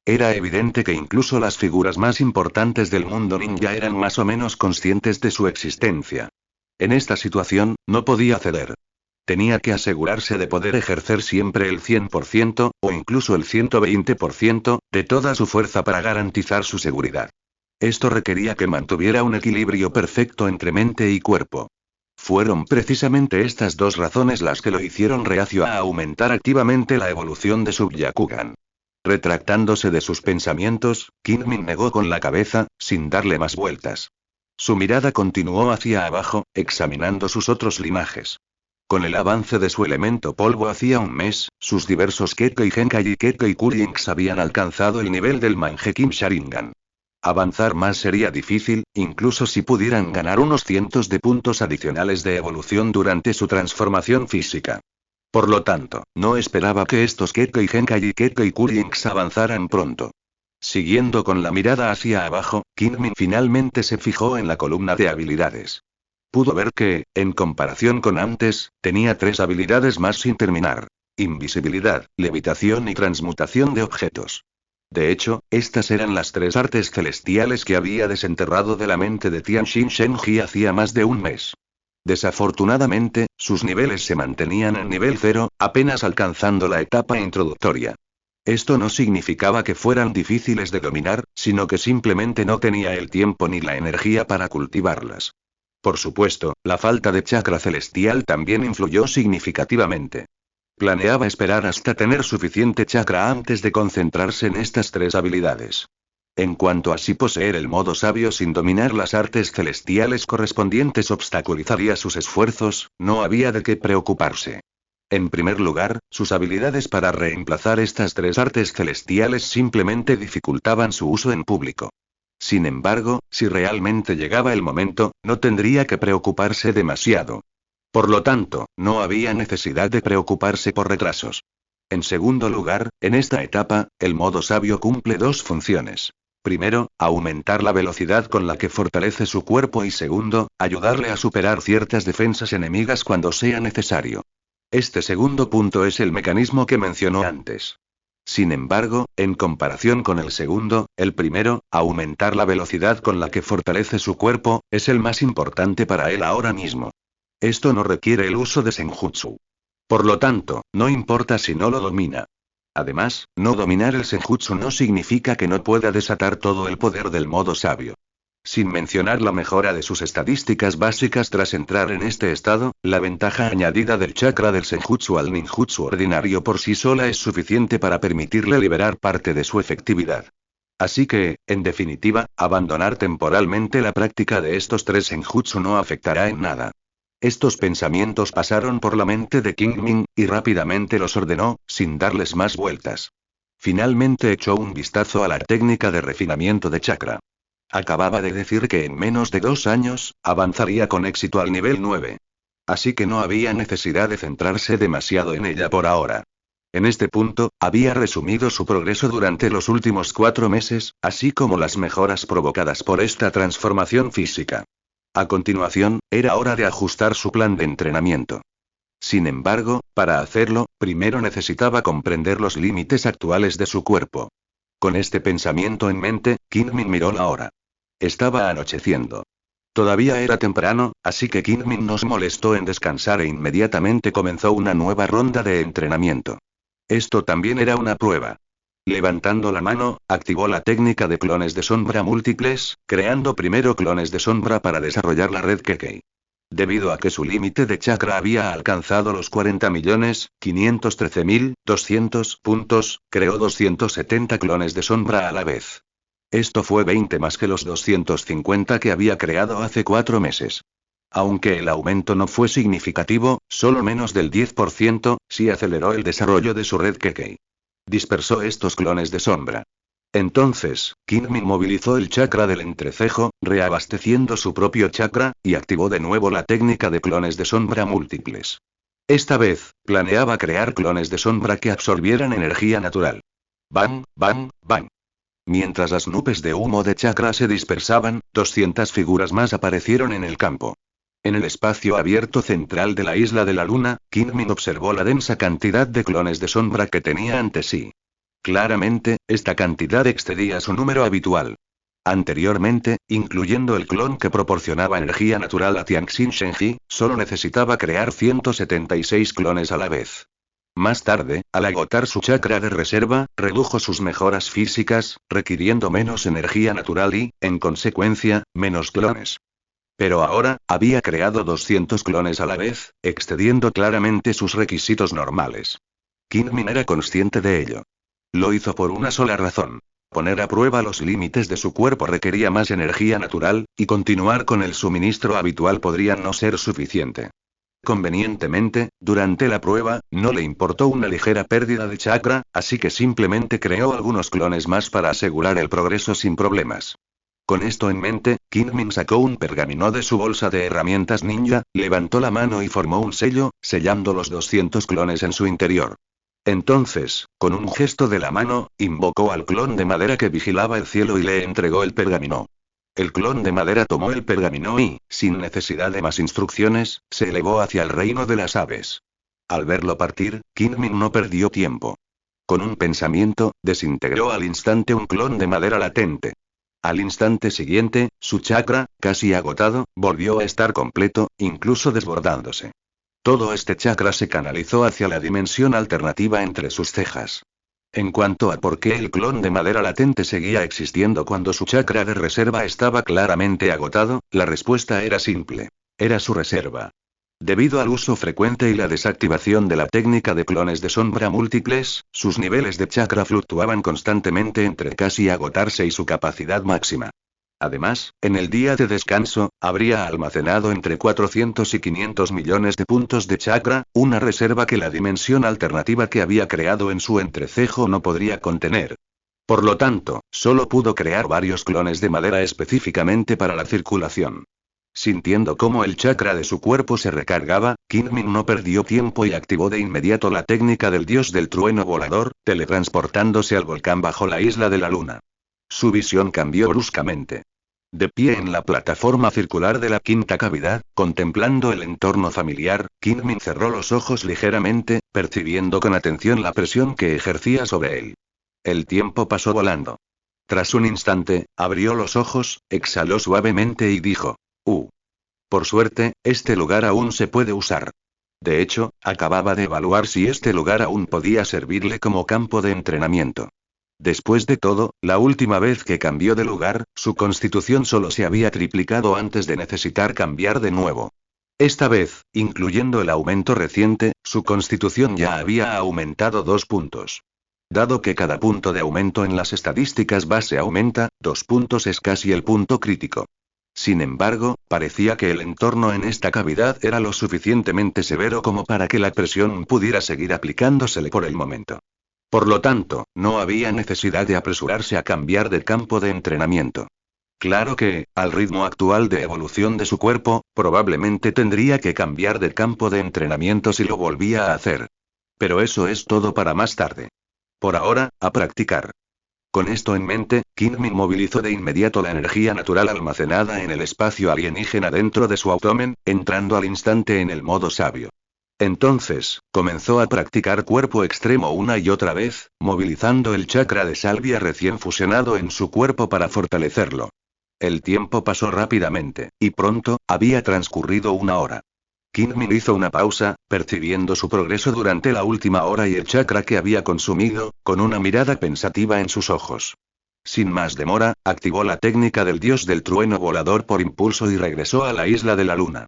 Era evidente que incluso las figuras más importantes del mundo ninja eran más o menos conscientes de su existencia. En esta situación, no podía ceder. Tenía que asegurarse de poder ejercer siempre el 100%, o incluso el 120%, de toda su fuerza para garantizar su seguridad. Esto requería que mantuviera un equilibrio perfecto entre mente y cuerpo. Fueron precisamente estas dos razones las que lo hicieron reacio a aumentar activamente la evolución de su Byakugan. Retractándose de sus pensamientos, Kingmin negó con la cabeza, sin darle más vueltas. Su mirada continuó hacia abajo, examinando sus otros linajes. Con el avance de su elemento polvo hacía un mes, sus diversos Kekkei Genkai y Kekkei Kurinks habían alcanzado el nivel del Mangekyou Sharingan. Avanzar más sería difícil, incluso si pudieran ganar unos cientos de puntos adicionales de evolución durante su transformación física. Por lo tanto, no esperaba que estos Kekkei Genkai y Kekkei Kurinks avanzaran pronto. Siguiendo con la mirada hacia abajo, Kingmin finalmente se fijó en la columna de habilidades. Pudo ver que, en comparación con antes, tenía 3 habilidades más sin terminar: invisibilidad, levitación y transmutación de objetos. De hecho, estas eran las 3 artes celestiales que había desenterrado de la mente de Tianxin Shenji hacía más de un mes. Desafortunadamente, sus niveles se mantenían en nivel 0, apenas alcanzando la etapa introductoria. Esto no significaba que fueran difíciles de dominar, sino que simplemente no tenía el tiempo ni la energía para cultivarlas. Por supuesto, la falta de chakra celestial también influyó significativamente. Planeaba esperar hasta tener suficiente chakra antes de concentrarse en estas 3 habilidades. En cuanto a si poseer el modo sabio sin dominar las artes celestiales correspondientes obstaculizaría sus esfuerzos, no había de qué preocuparse. En primer lugar, sus habilidades para reemplazar estas 3 artes celestiales simplemente dificultaban su uso en público. Sin embargo, si realmente llegaba el momento, no tendría que preocuparse demasiado. Por lo tanto, no había necesidad de preocuparse por retrasos. En segundo lugar, en esta etapa, el modo sabio cumple 2 funciones. Primero, aumentar la velocidad con la que fortalece su cuerpo y segundo, ayudarle a superar ciertas defensas enemigas cuando sea necesario. Este segundo punto es el mecanismo que mencionó antes. Sin embargo, en comparación con el segundo, el primero, aumentar la velocidad con la que fortalece su cuerpo, es el más importante para él ahora mismo. Esto no requiere el uso de Senjutsu. Por lo tanto, no importa si no lo domina. Además, no dominar el Senjutsu no significa que no pueda desatar todo el poder del modo sabio. Sin mencionar la mejora de sus estadísticas básicas tras entrar en este estado, la ventaja añadida del chakra del Senjutsu al ninjutsu ordinario por sí sola es suficiente para permitirle liberar parte de su efectividad. Así que, en definitiva, abandonar temporalmente la práctica de estos 3 Senjutsu no afectará en nada. Estos pensamientos pasaron por la mente de Kingmin, y rápidamente los ordenó, sin darles más vueltas. Finalmente echó un vistazo a la técnica de refinamiento de chakra. Acababa de decir que en menos de 2 años, avanzaría con éxito al nivel 9. Así que no había necesidad de centrarse demasiado en ella por ahora. En este punto, había resumido su progreso durante los últimos 4 meses, así como las mejoras provocadas por esta transformación física. A continuación, era hora de ajustar su plan de entrenamiento. Sin embargo, para hacerlo, primero necesitaba comprender los límites actuales de su cuerpo. Con este pensamiento en mente, Kingmin miró la hora. Estaba anocheciendo. Todavía era temprano, así que Kingmin no se molestó en descansar e inmediatamente comenzó una nueva ronda de entrenamiento. Esto también era una prueba. Levantando la mano, activó la técnica de clones de sombra múltiples, creando primero clones de sombra para desarrollar la red Kekkei. Debido a que su límite de chakra había alcanzado los 40.513.200 puntos, creó 270 clones de sombra a la vez. Esto fue 20 más que los 250 que había creado hace 4 meses. Aunque el aumento no fue significativo, solo menos del 10%, sí aceleró el desarrollo de su red Kekkei. Dispersó estos clones de sombra. Entonces, Kingmin movilizó el chakra del entrecejo, reabasteciendo su propio chakra, y activó de nuevo la técnica de clones de sombra múltiples. Esta vez, planeaba crear clones de sombra que absorbieran energía natural. Bang, bang, bang. Mientras las nubes de humo de chakra se dispersaban, 200 figuras más aparecieron en el campo. En el espacio abierto central de la isla de la luna, Kingmin observó la densa cantidad de clones de sombra que tenía ante sí. Claramente, esta cantidad excedía su número habitual. Anteriormente, incluyendo el clon que proporcionaba energía natural a Tianxin Shenji, solo necesitaba crear 176 clones a la vez. Más tarde, al agotar su chakra de reserva, redujo sus mejoras físicas, requiriendo menos energía natural y, en consecuencia, menos clones. Pero ahora, había creado 200 clones a la vez, excediendo claramente sus requisitos normales. Kingmin era consciente de ello. Lo hizo por una sola razón. Poner a prueba los límites de su cuerpo requería más energía natural, y continuar con el suministro habitual podría no ser suficiente. Convenientemente, durante la prueba, no le importó una ligera pérdida de chakra, así que simplemente creó algunos clones más para asegurar el progreso sin problemas. Con esto en mente, Kingmin sacó un pergamino de su bolsa de herramientas ninja, levantó la mano y formó un sello, sellando los 200 clones en su interior. Entonces, con un gesto de la mano, invocó al clon de madera que vigilaba el cielo y le entregó el pergamino. El clon de madera tomó el pergamino y, sin necesidad de más instrucciones, se elevó hacia el reino de las aves. Al verlo partir, Kingmin no perdió tiempo. Con un pensamiento, desintegró al instante un clon de madera latente. Al instante siguiente, su chakra, casi agotado, volvió a estar completo, incluso desbordándose. Todo este chakra se canalizó hacia la dimensión alternativa entre sus cejas. En cuanto a por qué el clon de madera latente seguía existiendo cuando su chakra de reserva estaba claramente agotado, la respuesta era simple. Era su reserva. Debido al uso frecuente y la desactivación de la técnica de clones de sombra múltiples, sus niveles de chakra fluctuaban constantemente entre casi agotarse y su capacidad máxima. Además, en el día de descanso, habría almacenado entre 400 y 500 millones de puntos de chakra, una reserva que la dimensión alternativa que había creado en su entrecejo no podría contener. Por lo tanto, solo pudo crear varios clones de madera específicamente para la circulación. Sintiendo cómo el chakra de su cuerpo se recargaba, Kingmin no perdió tiempo y activó de inmediato la técnica del dios del trueno volador, teletransportándose al volcán bajo la isla de la luna. Su visión cambió bruscamente. De pie en la plataforma circular de la quinta cavidad, contemplando el entorno familiar, Kingmin cerró los ojos ligeramente, percibiendo con atención la presión que ejercía sobre él. El tiempo pasó volando. Tras un instante, abrió los ojos, exhaló suavemente y dijo: Por suerte, este lugar aún se puede usar. De hecho, acababa de evaluar si este lugar aún podía servirle como campo de entrenamiento. Después de todo, la última vez que cambió de lugar, su constitución solo se había triplicado antes de necesitar cambiar de nuevo. Esta vez, incluyendo el aumento reciente, su constitución ya había aumentado 2 puntos. Dado que cada punto de aumento en las estadísticas base aumenta, 2 puntos es casi el punto crítico. Sin embargo, parecía que el entorno en esta cavidad era lo suficientemente severo como para que la presión pudiera seguir aplicándosele por el momento. Por lo tanto, no había necesidad de apresurarse a cambiar de campo de entrenamiento. Claro que, al ritmo actual de evolución de su cuerpo, probablemente tendría que cambiar de campo de entrenamiento si lo volvía a hacer. Pero eso es todo para más tarde. Por ahora, a practicar. Con esto en mente, Kingmin movilizó de inmediato la energía natural almacenada en el espacio alienígena dentro de su abdomen, entrando al instante en el modo sabio. Entonces, comenzó a practicar cuerpo extremo una y otra vez, movilizando el chakra de salvia recién fusionado en su cuerpo para fortalecerlo. El tiempo pasó rápidamente, y pronto, había transcurrido 1 hora. Kingmin hizo una pausa, percibiendo su progreso durante la última hora y el chakra que había consumido, con una mirada pensativa en sus ojos. Sin más demora, activó la técnica del dios del trueno volador por impulso y regresó a la isla de la luna.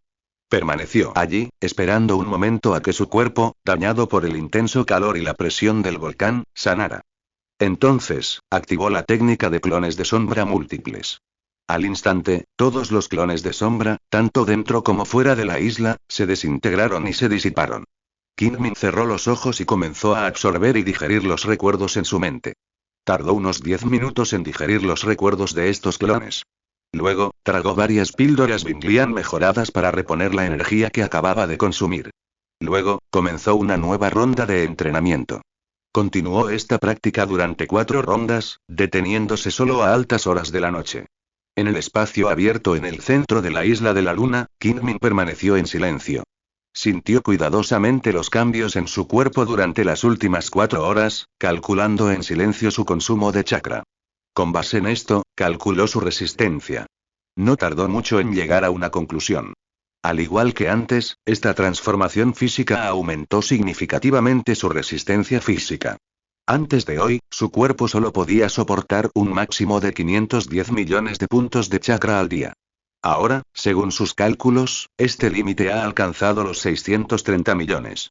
Permaneció allí, esperando un momento a que su cuerpo, dañado por el intenso calor y la presión del volcán, sanara. Entonces, activó la técnica de clones de sombra múltiples. Al instante, todos los clones de sombra, tanto dentro como fuera de la isla, se desintegraron y se disiparon. Kingmin cerró los ojos y comenzó a absorber y digerir los recuerdos en su mente. Tardó unos 10 minutos en digerir los recuerdos de estos clones. Luego, tragó varias píldoras Binglian mejoradas para reponer la energía que acababa de consumir. Luego, comenzó una nueva ronda de entrenamiento. Continuó esta práctica durante 4 rondas, deteniéndose solo a altas horas de la noche. En el espacio abierto en el centro de la isla de la luna, Kingmin permaneció en silencio. Sintió cuidadosamente los cambios en su cuerpo durante las últimas 4 horas, calculando en silencio su consumo de chakra. Con base en esto, calculó su resistencia. No tardó mucho en llegar a una conclusión. Al igual que antes, esta transformación física aumentó significativamente su resistencia física. Antes de hoy, su cuerpo solo podía soportar un máximo de 510 millones de puntos de chakra al día. Ahora, según sus cálculos, este límite ha alcanzado los 630 millones.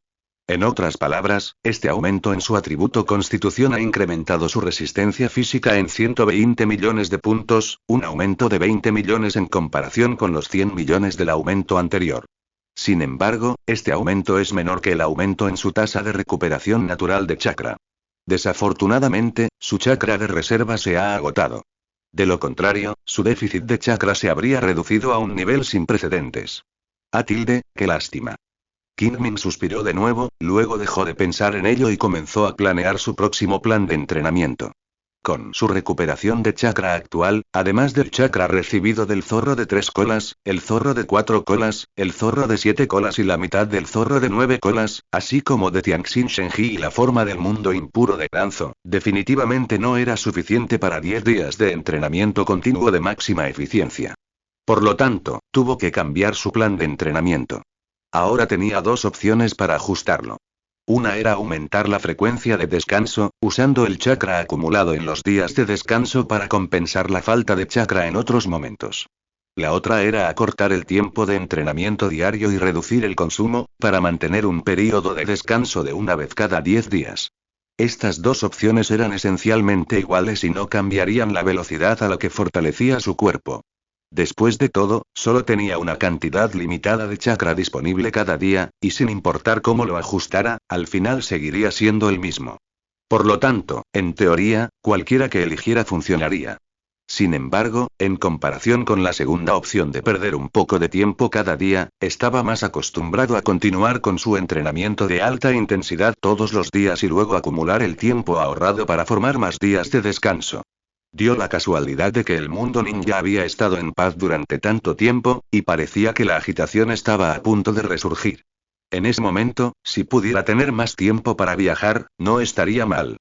En otras palabras, este aumento en su atributo constitución ha incrementado su resistencia física en 120 millones de puntos, un aumento de 20 millones en comparación con los 100 millones del aumento anterior. Sin embargo, este aumento es menor que el aumento en su tasa de recuperación natural de chakra. Desafortunadamente, su chakra de reserva se ha agotado. De lo contrario, su déficit de chakra se habría reducido a un nivel sin precedentes. Qué lástima. Kingmin suspiró de nuevo, luego dejó de pensar en ello y comenzó a planear su próximo plan de entrenamiento. Con su recuperación de chakra actual, además del chakra recibido del zorro de 3 colas, el zorro de 4 colas, el zorro de 7 colas y la mitad del zorro de 9 colas, así como de Tianxin Shenji y la forma del mundo impuro de Danzo, definitivamente no era suficiente para 10 días de entrenamiento continuo de máxima eficiencia. Por lo tanto, tuvo que cambiar su plan de entrenamiento. Ahora tenía 2 opciones para ajustarlo. Una era aumentar la frecuencia de descanso, usando el chakra acumulado en los días de descanso para compensar la falta de chakra en otros momentos. La otra era acortar el tiempo de entrenamiento diario y reducir el consumo, para mantener un período de descanso de una vez cada 10 días. Estas 2 opciones eran esencialmente iguales y no cambiarían la velocidad a la que fortalecía su cuerpo. Después de todo, solo tenía una cantidad limitada de chakra disponible cada día, y sin importar cómo lo ajustara, al final seguiría siendo el mismo. Por lo tanto, en teoría, cualquiera que eligiera funcionaría. Sin embargo, en comparación con la segunda opción de perder un poco de tiempo cada día, estaba más acostumbrado a continuar con su entrenamiento de alta intensidad todos los días y luego acumular el tiempo ahorrado para formar más días de descanso. Dio la casualidad de que el mundo ninja había estado en paz durante tanto tiempo, y parecía que la agitación estaba a punto de resurgir. En ese momento, si pudiera tener más tiempo para viajar, no estaría mal.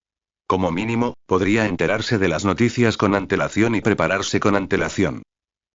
Como mínimo, podría enterarse de las noticias con antelación y prepararse con antelación.